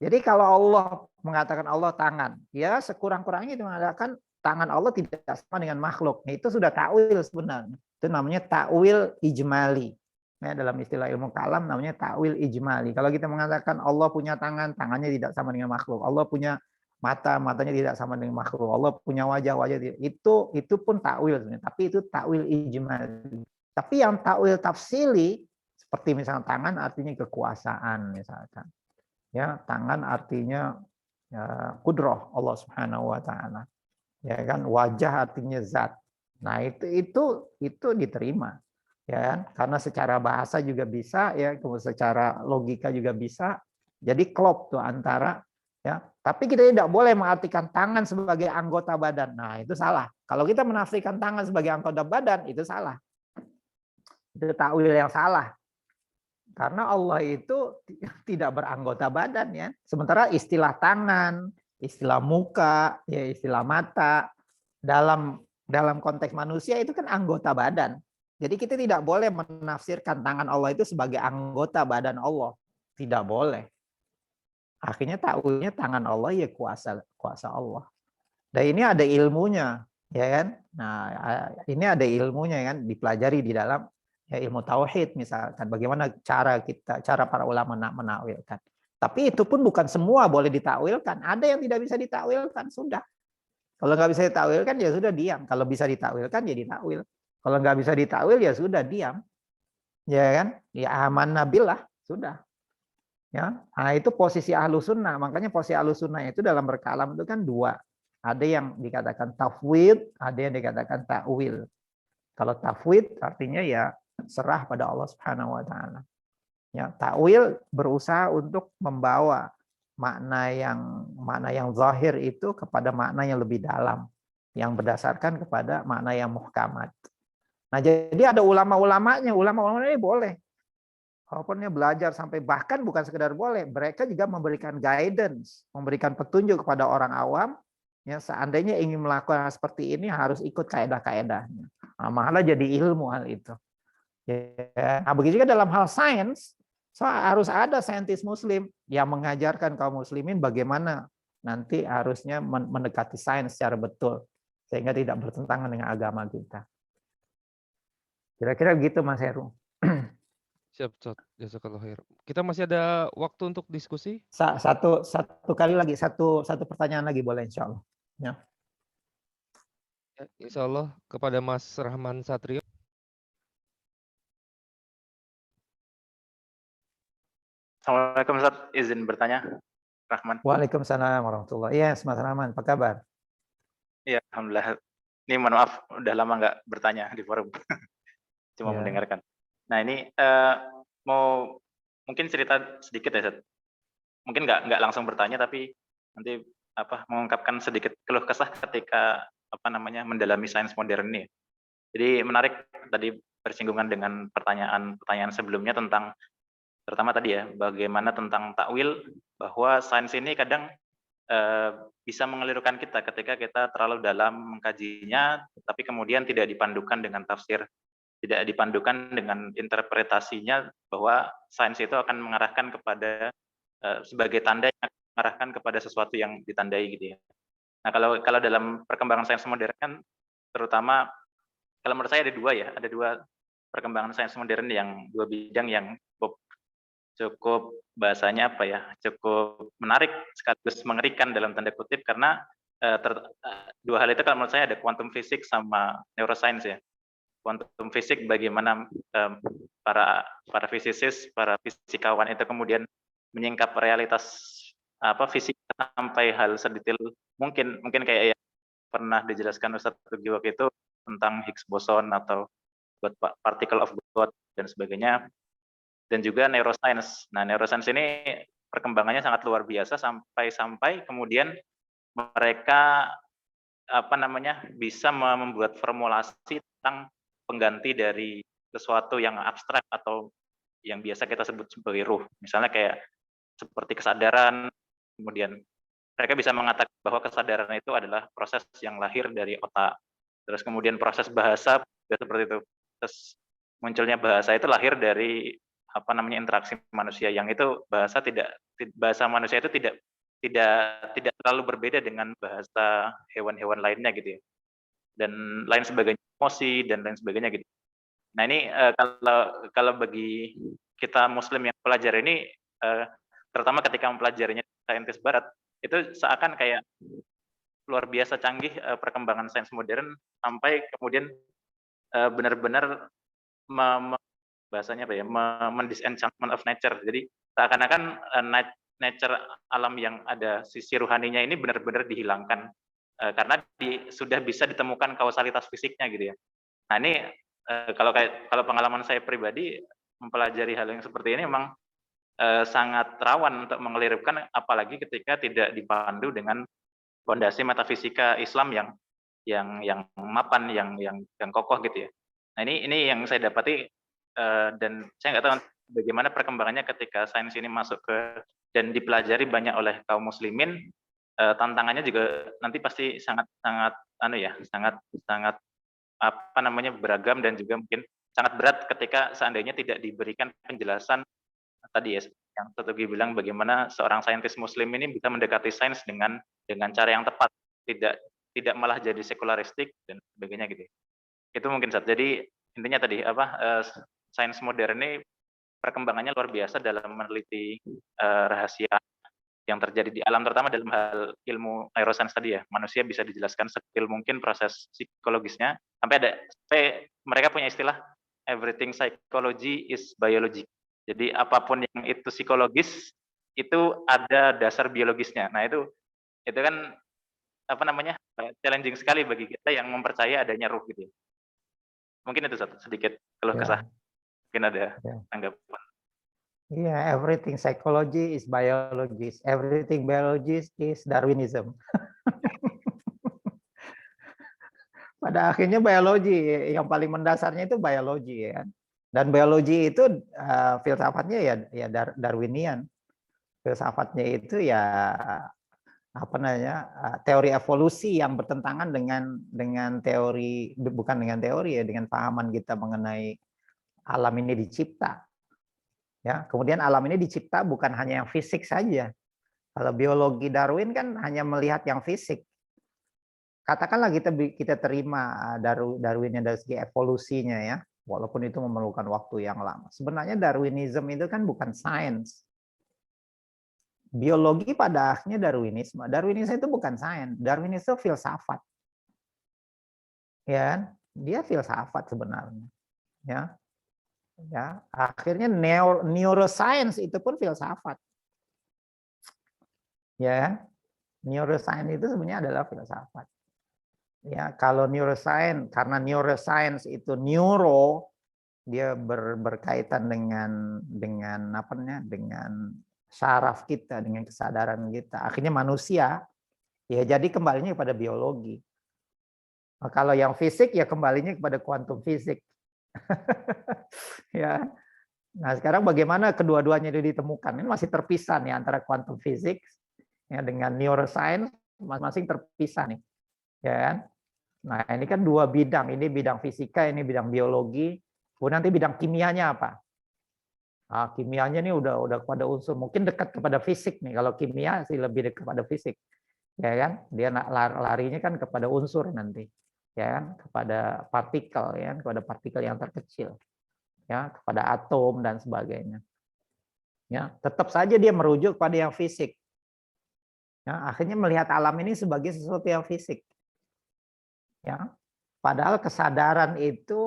Jadi kalau Allah mengatakan Allah tangan, ya sekurang-kurangnya itu mengatakan tangan Allah tidak sama dengan makhluk. Nah, itu sudah ta'wil sebenarnya. Itu namanya ta'wil ijmali. Ya, dalam istilah ilmu kalam namanya ta'wil ijmali. Kalau kita mengatakan Allah punya tangan, tangannya tidak sama dengan makhluk. Allah punya mata, matanya tidak sama dengan makhluk. Allah punya wajah, wajah tidak. Itu pun ta'wil sebenarnya. Tapi itu ta'wil ijmali. Tapi yang ta'wil tafsili seperti misalnya tangan artinya kekuasaan misalkan. Ya, tangan artinya ya, kudroh Allah Subhanahu wa taala. Ya kan, wajah artinya zat. Nah, itu diterima. Ya kan? Karena secara bahasa juga bisa ya, kemudian secara logika juga bisa. Jadi klop tuh antara ya. Tapi kita tidak boleh mengartikan tangan sebagai anggota badan. Nah, itu salah. Kalau kita menafsirkan tangan sebagai anggota badan itu salah. Itu takwil yang salah. Karena Allah itu tidak beranggota badan ya. Sementara istilah tangan, istilah muka, ya istilah mata dalam konteks manusia itu kan anggota badan. Jadi kita tidak boleh menafsirkan tangan Allah itu sebagai anggota badan Allah. Tidak boleh. Akhirnya takwilnya tangan Allah ya kuasa Allah. Dan ini ada ilmunya, ya kan? Nah, ini ada ilmunya kan dipelajari di dalam ya ilmu tauhid misalkan bagaimana cara para ulama menakwilkan. Tapi itu pun bukan semua boleh ditakwilkan. Ada yang tidak bisa ditakwilkan, sudah. Kalau nggak bisa ditakwilkan ya sudah diam. Kalau bisa ditakwilkan ya ditakwil. Kalau nggak bisa ditakwil ya sudah diam. Ya kan? Ya amanna billah, sudah. Ya. Nah, itu posisi ahlu sunnah. Makanya posisi ahlu sunnah itu dalam berkalam itu kan dua. Ada yang dikatakan tafwid, ada yang dikatakan ta'wil. Kalau tafwid artinya ya serah pada Allah Subhanahu wa taala. Ya, ta'wil berusaha untuk membawa makna yang zahir itu kepada makna yang lebih dalam yang berdasarkan kepada makna yang muhkamat. Nah, jadi ada ulama-ulamanya, ulama-ulamanya ini boleh. Walaupun dia belajar sampai bahkan bukan sekedar boleh, mereka juga memberikan guidance, memberikan petunjuk kepada orang awam. Ya, seandainya ingin melakukan seperti ini harus ikut kaedah-kaedahnya. Nah, malah jadi ilmu hal itu. Ya, nah, begitu juga dalam hal sains, harus ada saintis muslim yang mengajarkan kaum muslimin bagaimana nanti harusnya mendekati sains secara betul sehingga tidak bertentangan dengan agama kita. Kira-kira begitu Mas Heru. Siap, Ustaz. Jazakallah khair. Kita masih ada waktu untuk diskusi? Satu kali lagi, satu pertanyaan lagi boleh insya Allah. Ya. Ya, insya Allah kepada Mas Rahman Satrio. Assalamualaikum Ustaz, izin bertanya. Rahman. Waalaikumsalam warahmatullahi wabarakatuh. Iya, Mas Rahman, apa kabar? Iya, alhamdulillah. Ini mohon maaf, udah lama nggak bertanya di forum. Cuma Ya. mendengarkan. Nah ini mau mungkin cerita sedikit ya Ustaz. Mungkin nggak langsung bertanya, tapi nanti mengungkapkan sedikit keluh kesah ketika mendalami sains modern ini. Jadi menarik tadi bersinggungan dengan pertanyaan sebelumnya tentang terutama tadi ya, bagaimana tentang takwil, bahwa sains ini kadang bisa mengelirukan kita ketika kita terlalu dalam mengkajinya, tapi kemudian tidak dipandukan dengan tafsir, tidak dipandukan dengan interpretasinya, bahwa sains itu akan mengarahkan kepada sebagai tanda yang akan mengarahkan kepada sesuatu yang ditandai gitu ya. Nah kalau dalam perkembangan sains modern kan terutama kalau menurut saya ada dua perkembangan sains modern, yang dua bidang yang cukup bahasanya apa ya, cukup menarik sekaligus mengerikan dalam tanda kutip, karena dua hal itu kalau menurut saya ada quantum physics sama neuroscience ya. Quantum physics bagaimana para fisikis, para fisikawan itu kemudian menyingkap realitas fisik sampai hal sedetail mungkin kayak yang pernah dijelaskan Ustadz Tugi waktu itu tentang Higgs boson atau particle of God dan sebagainya. Dan juga neuroscience. Nah, neuroscience ini perkembangannya sangat luar biasa sampai kemudian mereka bisa membuat formulasi tentang pengganti dari sesuatu yang abstrak atau yang biasa kita sebut sebagai ruh. Misalnya kayak seperti kesadaran, kemudian mereka bisa mengatakan bahwa kesadaran itu adalah proses yang lahir dari otak. Terus kemudian proses bahasa juga seperti itu. Terus munculnya bahasa itu lahir dari interaksi manusia, yang itu bahasa manusia itu tidak terlalu berbeda dengan bahasa hewan-hewan lainnya gitu ya, dan lain sebagainya, emosi dan lain sebagainya gitu. Nah ini kalau bagi kita Muslim yang pelajar ini, terutama ketika mempelajarinya saintis Barat, itu seakan kayak luar biasa canggih perkembangan sains modern, sampai kemudian benar-benar bahasanya apa ya, disenchantment of nature. Jadi seakan-akan nature alam yang ada sisi ruhaninya ini benar-benar dihilangkan karena sudah bisa ditemukan kausalitas fisiknya gitu ya. Nah ini kalau pengalaman saya pribadi mempelajari hal yang seperti ini memang sangat rawan untuk mengelirupkan, apalagi ketika tidak dipandu dengan fondasi metafisika Islam yang mapan, yang kokoh gitu ya. Nah ini yang saya dapati. Dan saya nggak tahu bagaimana perkembangannya ketika sains ini masuk dan dipelajari banyak oleh kaum muslimin. Tantangannya juga nanti pasti sangat beragam, dan juga mungkin sangat berat ketika seandainya tidak diberikan penjelasan tadi ya, yang Tugi bilang, bagaimana seorang saintis muslim ini bisa mendekati sains dengan cara yang tepat, tidak malah jadi sekularistik dan sebagainya gitu. Itu mungkin jadi intinya tadi sains modern ini perkembangannya luar biasa dalam meneliti rahasia yang terjadi di alam, terutama dalam hal ilmu neuroscience tadi ya. Manusia bisa dijelaskan sedetail mungkin proses psikologisnya, sampai mereka punya istilah everything psychology is biology. Jadi apapun yang itu psikologis itu ada dasar biologisnya. Nah itu kan challenging sekali bagi kita yang mempercaya adanya ruh gitu. Mungkin itu sedikit keluh kesah. Mungkin ada tanggapan. Yeah, everything psychology is biology. Everything biology is Darwinism. Pada akhirnya biologi, yang paling mendasarnya itu biologi ya. Dan biologi itu filsafatnya ya Darwinian. Filsafatnya itu ya teori evolusi yang bertentangan dengan teori, bukan dengan teori ya, dengan pahaman kita mengenai alam ini dicipta. Ya, kemudian alam ini dicipta bukan hanya yang fisik saja. Kalau biologi Darwin kan hanya melihat yang fisik. Katakanlah kita terima Darwinnya dari segi evolusinya ya, walaupun itu memerlukan waktu yang lama. Sebenarnya Darwinism itu kan bukan sains. Biologi pada akhirnya Darwinisme. Darwinisme itu bukan sains. Darwinisme itu filsafat. Ya, dia filsafat sebenarnya. Ya. Ya, akhirnya neuroscience itu pun filsafat. Ya, neuroscience itu sebenarnya adalah filsafat. Ya, kalau neuroscience, karena neuroscience itu neuro, dia berkaitan dengan saraf kita, dengan kesadaran kita. Akhirnya manusia, ya jadi kembalinya kepada biologi. Kalau yang fisik ya kembalinya kepada kuantum fisik. Ya. Nah, sekarang bagaimana kedua-duanya itu ditemukan? Ini masih terpisah nih antara quantum physics ya dengan neuroscience, masing-masing terpisah nih. Ya kan? Nah, ini kan dua bidang, ini bidang fisika, ini bidang biologi. Kemudian nanti bidang kimianya apa? Nah, kimianya nih udah kepada unsur, mungkin dekat kepada fisik nih. Kalau kimia sih lebih dekat kepada fisik. Ya kan? Dia larinya kan kepada unsur nanti. ya kan, kepada partikel, ya, kepada partikel yang terkecil, ya, kepada atom dan sebagainya. Ya, tetap saja dia merujuk pada yang fisik. Ya, akhirnya melihat alam ini sebagai sesuatu yang fisik. Ya, padahal kesadaran itu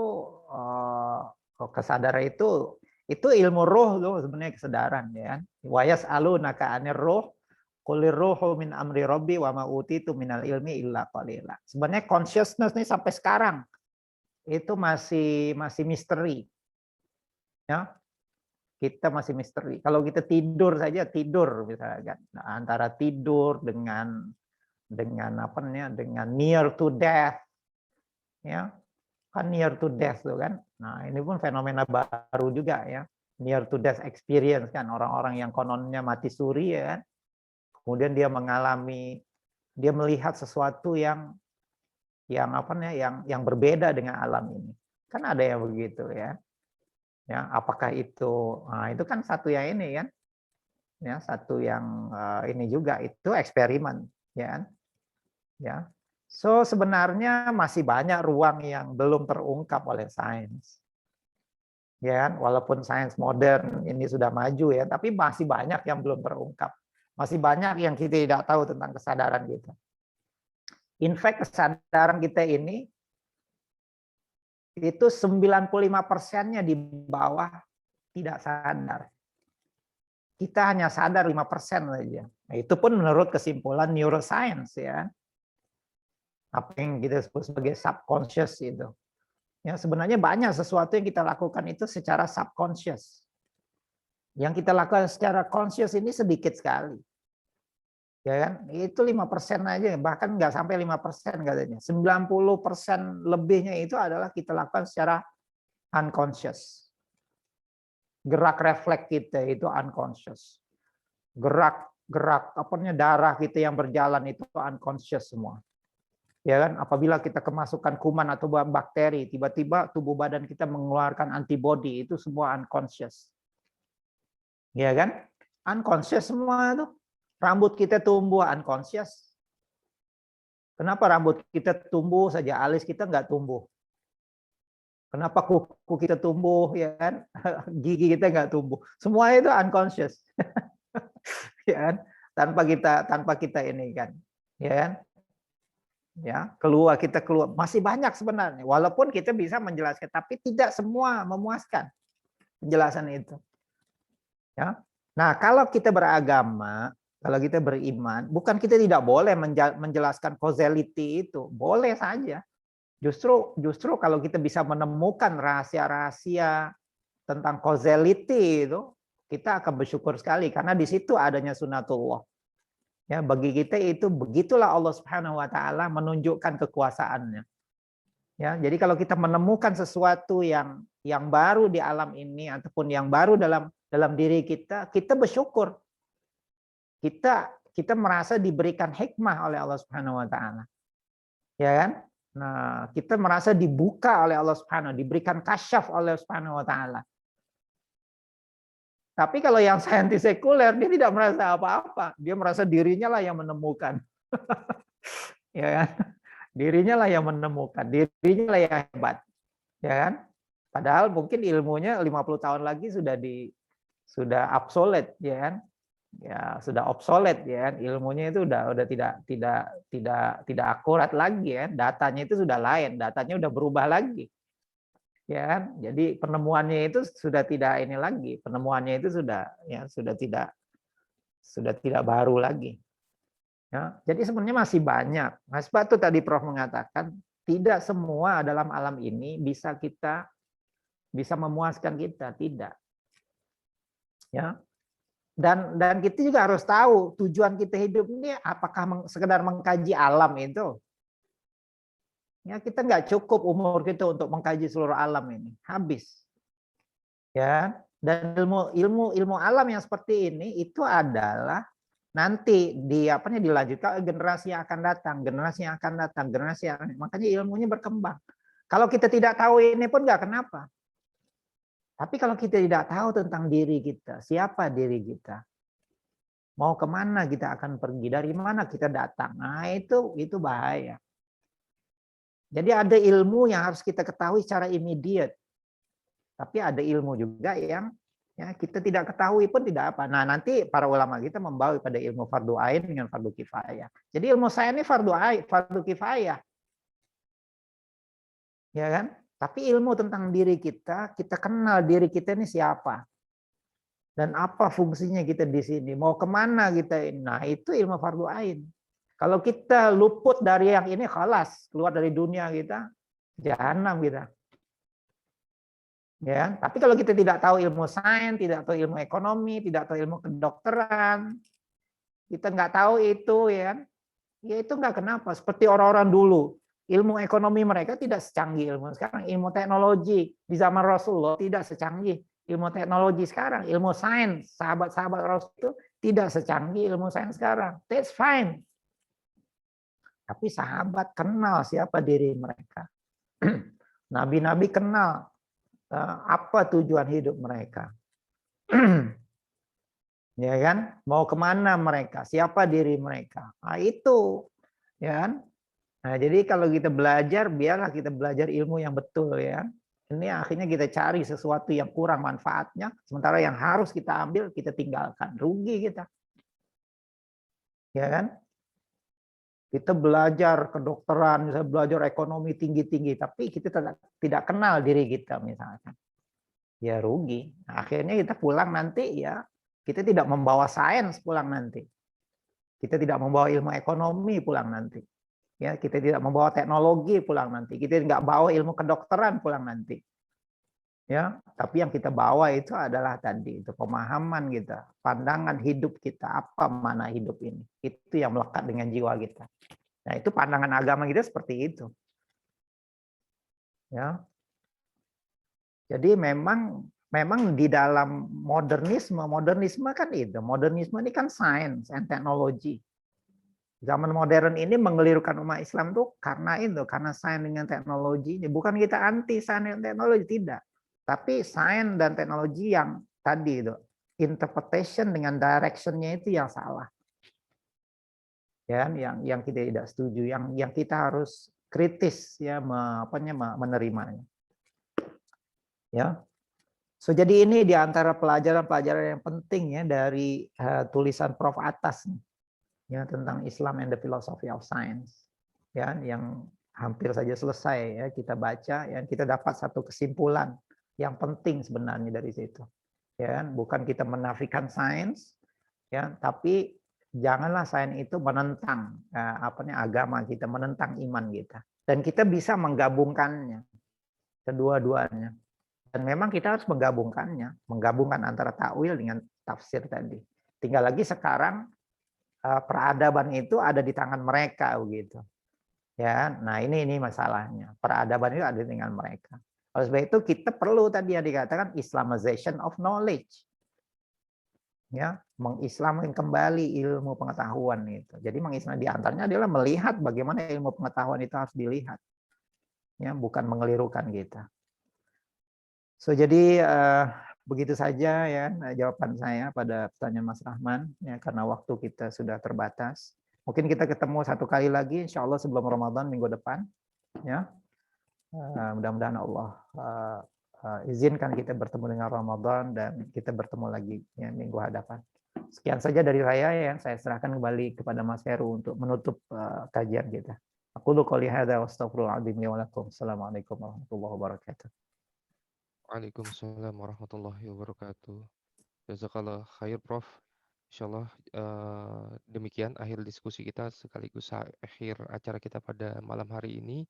ilmu roh loh sebenarnya, kesadaran, ya kan. Wa yas'alunaka 'anir ruh qulir ruhu min amri rabbi wa ma utitu minal ilmi illa qalila. Sebenarnya consciousness ini sampai sekarang itu masih misteri. Ya. Kita masih misteri. Kalau kita tidur saja, tidur misalkan, nah, antara tidur dengan apa namanya, dengan near to death, ya kan, near to death tuh kan. Nah ini pun fenomena baru juga, ya, near to death experience kan, orang-orang yang kononnya mati suri, ya kan, kemudian dia melihat sesuatu yang apa namanya, yang berbeda dengan alam ini, kan ada yang begitu, ya. Ya, apakah itu, nah, itu kan satu yang ini kan, ya, satu yang ini juga itu eksperimen, ya kan, ya. So sebenarnya masih banyak ruang yang belum terungkap oleh sains, ya kan, walaupun sains modern ini sudah maju, ya, tapi masih banyak yang belum terungkap, masih banyak yang kita tidak tahu tentang kesadaran kita. In fact, kesadaran kita ini itu 95%-nya di bawah tidak sadar. Kita hanya sadar 5% saja. Nah, itu pun menurut kesimpulan neuroscience, ya. Apa yang kita sebut sebagai subconscious itu. Ya, sebenarnya banyak sesuatu yang kita lakukan itu secara subconscious. Yang kita lakukan secara conscious ini sedikit sekali. Ya kan? Itu 5% aja, bahkan nggak sampai 5% katanya. 90% lebihnya itu adalah kita lakukan secara unconscious. Gerak refleks kita itu unconscious. Gerak darah kita yang berjalan itu unconscious semua. Ya kan? Apabila kita kemasukan kuman atau bakteri, tiba-tiba tubuh badan kita mengeluarkan antibody, itu semua unconscious. Ya kan? Unconscious semua itu. Rambut kita tumbuh unconscious. Kenapa rambut kita tumbuh saja, alis kita nggak tumbuh? Kenapa kuku kita tumbuh, ya kan? Gigi kita nggak tumbuh? Semua itu unconscious. Ya kan? Tanpa kita ini kan. Ya kan? Ya, kita keluar. Masih banyak sebenarnya. Walaupun kita bisa menjelaskan, tapi tidak semua memuaskan penjelasan itu. Ya. Nah, kalau kita beragama, kalau kita beriman, bukan kita tidak boleh menjelaskan causality itu, boleh saja. Justru kalau kita bisa menemukan rahasia-rahasia tentang causality itu, kita akan bersyukur sekali karena di situ adanya sunatullah. Ya, bagi kita itu begitulah Allah Subhanahu wa taala menunjukkan kekuasaannya. Ya, jadi kalau kita menemukan sesuatu yang baru di alam ini ataupun yang baru dalam diri kita, kita bersyukur. Kita merasa diberikan hikmah oleh Allah Subhanahu wa taala. Ya kan? Nah, kita merasa dibuka oleh Allah Subhanahu, diberikan kasyaf oleh Allah Subhanahu wa taala. Tapi kalau yang saintis sekuler, dia tidak merasa apa-apa. Dia merasa dirinya lah yang menemukan. Ya kan? Dirinya lah yang menemukan, dirinya lah yang hebat. Ya kan? Padahal mungkin ilmunya 50 tahun lagi sudah obsolete, ya kan? Ya, sudah obsolete, ya kan? Ilmunya itu udah tidak akurat lagi, ya. Datanya itu sudah lain, datanya udah berubah lagi. Ya kan? Jadi penemuannya itu sudah tidak ini lagi, penemuannya itu sudah tidak baru lagi. Ya, jadi sebenarnya masih banyak. Nah, sebab itu tadi Prof mengatakan tidak semua dalam alam ini bisa memuaskan kita, tidak. Ya. Dan kita juga harus tahu tujuan kita hidup ini apakah sekedar mengkaji alam itu. Ya, kita nggak cukup umur kita untuk mengkaji seluruh alam ini, habis. Ya, dan ilmu alam yang seperti ini itu adalah nanti dilanjutkan generasi yang akan datang, makanya ilmunya berkembang. Kalau kita tidak tahu ini pun nggak kenapa. Tapi kalau kita tidak tahu tentang diri kita, siapa diri kita, mau kemana kita akan pergi, dari mana kita datang, nah itu bahaya. Jadi ada ilmu yang harus kita ketahui secara immediate. Tapi ada ilmu juga yang ya kita tidak ketahui pun tidak apa. Nah, nanti para ulama kita membawa pada ilmu fardu ain dengan fardu kifayah. Jadi ilmu sains ini fardu ain, fardu kifayah. Ya kan? Tapi ilmu tentang diri kita kenal diri kita ini siapa. Dan apa fungsinya kita di sini, mau kemana kita ini. Nah, itu ilmu fardu ain. Kalau kita luput dari yang ini, khalas, keluar dari dunia kita, jahanam kita. Ya, tapi kalau kita tidak tahu ilmu sains, tidak tahu ilmu ekonomi, tidak tahu ilmu kedokteran, kita nggak tahu itu, ya itu nggak kenapa. Seperti orang-orang dulu, ilmu ekonomi mereka tidak secanggih ilmu sekarang. Ilmu teknologi di zaman Rasulullah tidak secanggih ilmu teknologi sekarang. Ilmu sains, sahabat-sahabat Rasul itu tidak secanggih ilmu sains sekarang. That's fine. Tapi sahabat kenal siapa diri mereka. Nabi-nabi kenal apa tujuan hidup mereka. Ya kan? Mau kemana mereka? Siapa diri mereka? Nah, itu. Ya kan? Nah, jadi kalau kita belajar, biarlah kita belajar ilmu yang betul ya. Ini akhirnya kita cari sesuatu yang kurang manfaatnya, sementara yang harus kita ambil kita tinggalkan. Rugi kita. Ya kan? Kita belajar kedokteran, misalnya belajar ekonomi tinggi-tinggi, tapi kita tidak kenal diri kita misalkan. Ya rugi. Nah, akhirnya kita pulang nanti ya, kita tidak membawa sains pulang nanti. Kita tidak membawa ilmu ekonomi pulang nanti. Ya, kita tidak membawa teknologi pulang nanti. Kita tidak bawa ilmu kedokteran pulang nanti. Ya, tapi yang kita bawa itu adalah tadi itu pemahaman kita, pandangan hidup kita, apa mana hidup ini. Itu yang melekat dengan jiwa kita. Nah, itu pandangan agama kita seperti itu. Ya. Jadi memang di dalam modernisme kan itu. Modernisme ini kan science and technology. Zaman modern ini mengelirukan umat Islam tuh karena itu, karena sains dengan teknologi ini. Bukan kita anti sains dan teknologi, tidak. Tapi sains dan teknologi yang tadi itu, interpretation dengan direction-nya itu yang salah. Ya, yang kita tidak setuju, yang kita harus kritis ya menerimanya. Ya. So jadi ini di antara pelajaran-pelajaran yang penting ya dari tulisan Prof atas nih. Ya, tentang Islam and the Philosophy of Science. Ya, yang hampir saja selesai ya kita baca ya, kita dapat satu kesimpulan yang penting sebenarnya dari situ. Ya, bukan kita menafikan sains ya, tapi janganlah sains itu menentang agama kita, menentang iman kita. Dan kita bisa menggabungkannya kedua-duanya. Dan memang kita harus menggabungkan antara takwil dengan tafsir tadi. Tinggal lagi sekarang peradaban itu ada di tangan mereka begitu. Ya, nah ini masalahnya. Peradaban itu ada di tangan mereka. Oleh sebab itu kita perlu tadi yang dikatakan Islamization of knowledge. Ya, mengislamin kembali ilmu pengetahuan itu. Jadi mengislam di antaranya adalah melihat bagaimana ilmu pengetahuan itu harus dilihat. Ya, bukan mengelirukan kita. So jadi begitu saja ya jawaban saya pada pertanyaan Mas Rahman ya, karena waktu kita sudah terbatas. Mungkin kita ketemu satu kali lagi insya Allah sebelum Ramadan minggu depan ya. Mudah-mudahan Allah izinkan kita bertemu dengan Ramadan dan kita bertemu lagi ya, minggu hadapan. Sekian saja dari saya ya, saya serahkan kembali kepada Mas Heru untuk menutup kajian kita. Aqulu qouli hadza wa astaghfirullahaladzim li wa lakum. Assalamualaikum warahmatullahi wabarakatuh. Waalaikumsalam warahmatullahi wabarakatuh. Jazakallah khair Prof. Insyaallah demikian akhir diskusi kita sekaligus akhir acara kita pada malam hari ini.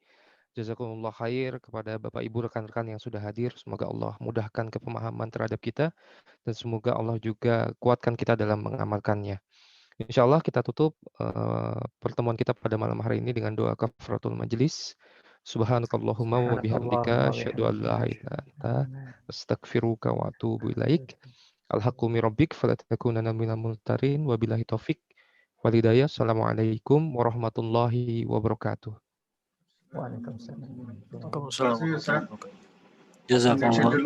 Jazakumullah khair kepada Bapak Ibu rekan-rekan yang sudah hadir. Semoga Allah mudahkan kepemahaman terhadap kita dan semoga Allah juga kuatkan kita dalam mengamalkannya. Insyaallah kita tutup pertemuan kita pada malam hari ini dengan doa kafaratul majelis. Subhanakallahumma wa bihamdika asyhadu an la ilaha illa anta astaghfiruka wa atubu ilaik. Al-haqqu min rabbik fala takunanna minal mumtarin wa billahi taufik wal hidayah. Assalamualaikum warahmatullahi wabarakatuh. Waalaikumsalam. Waalaikumsalam. Jazakallah. Jazakallah.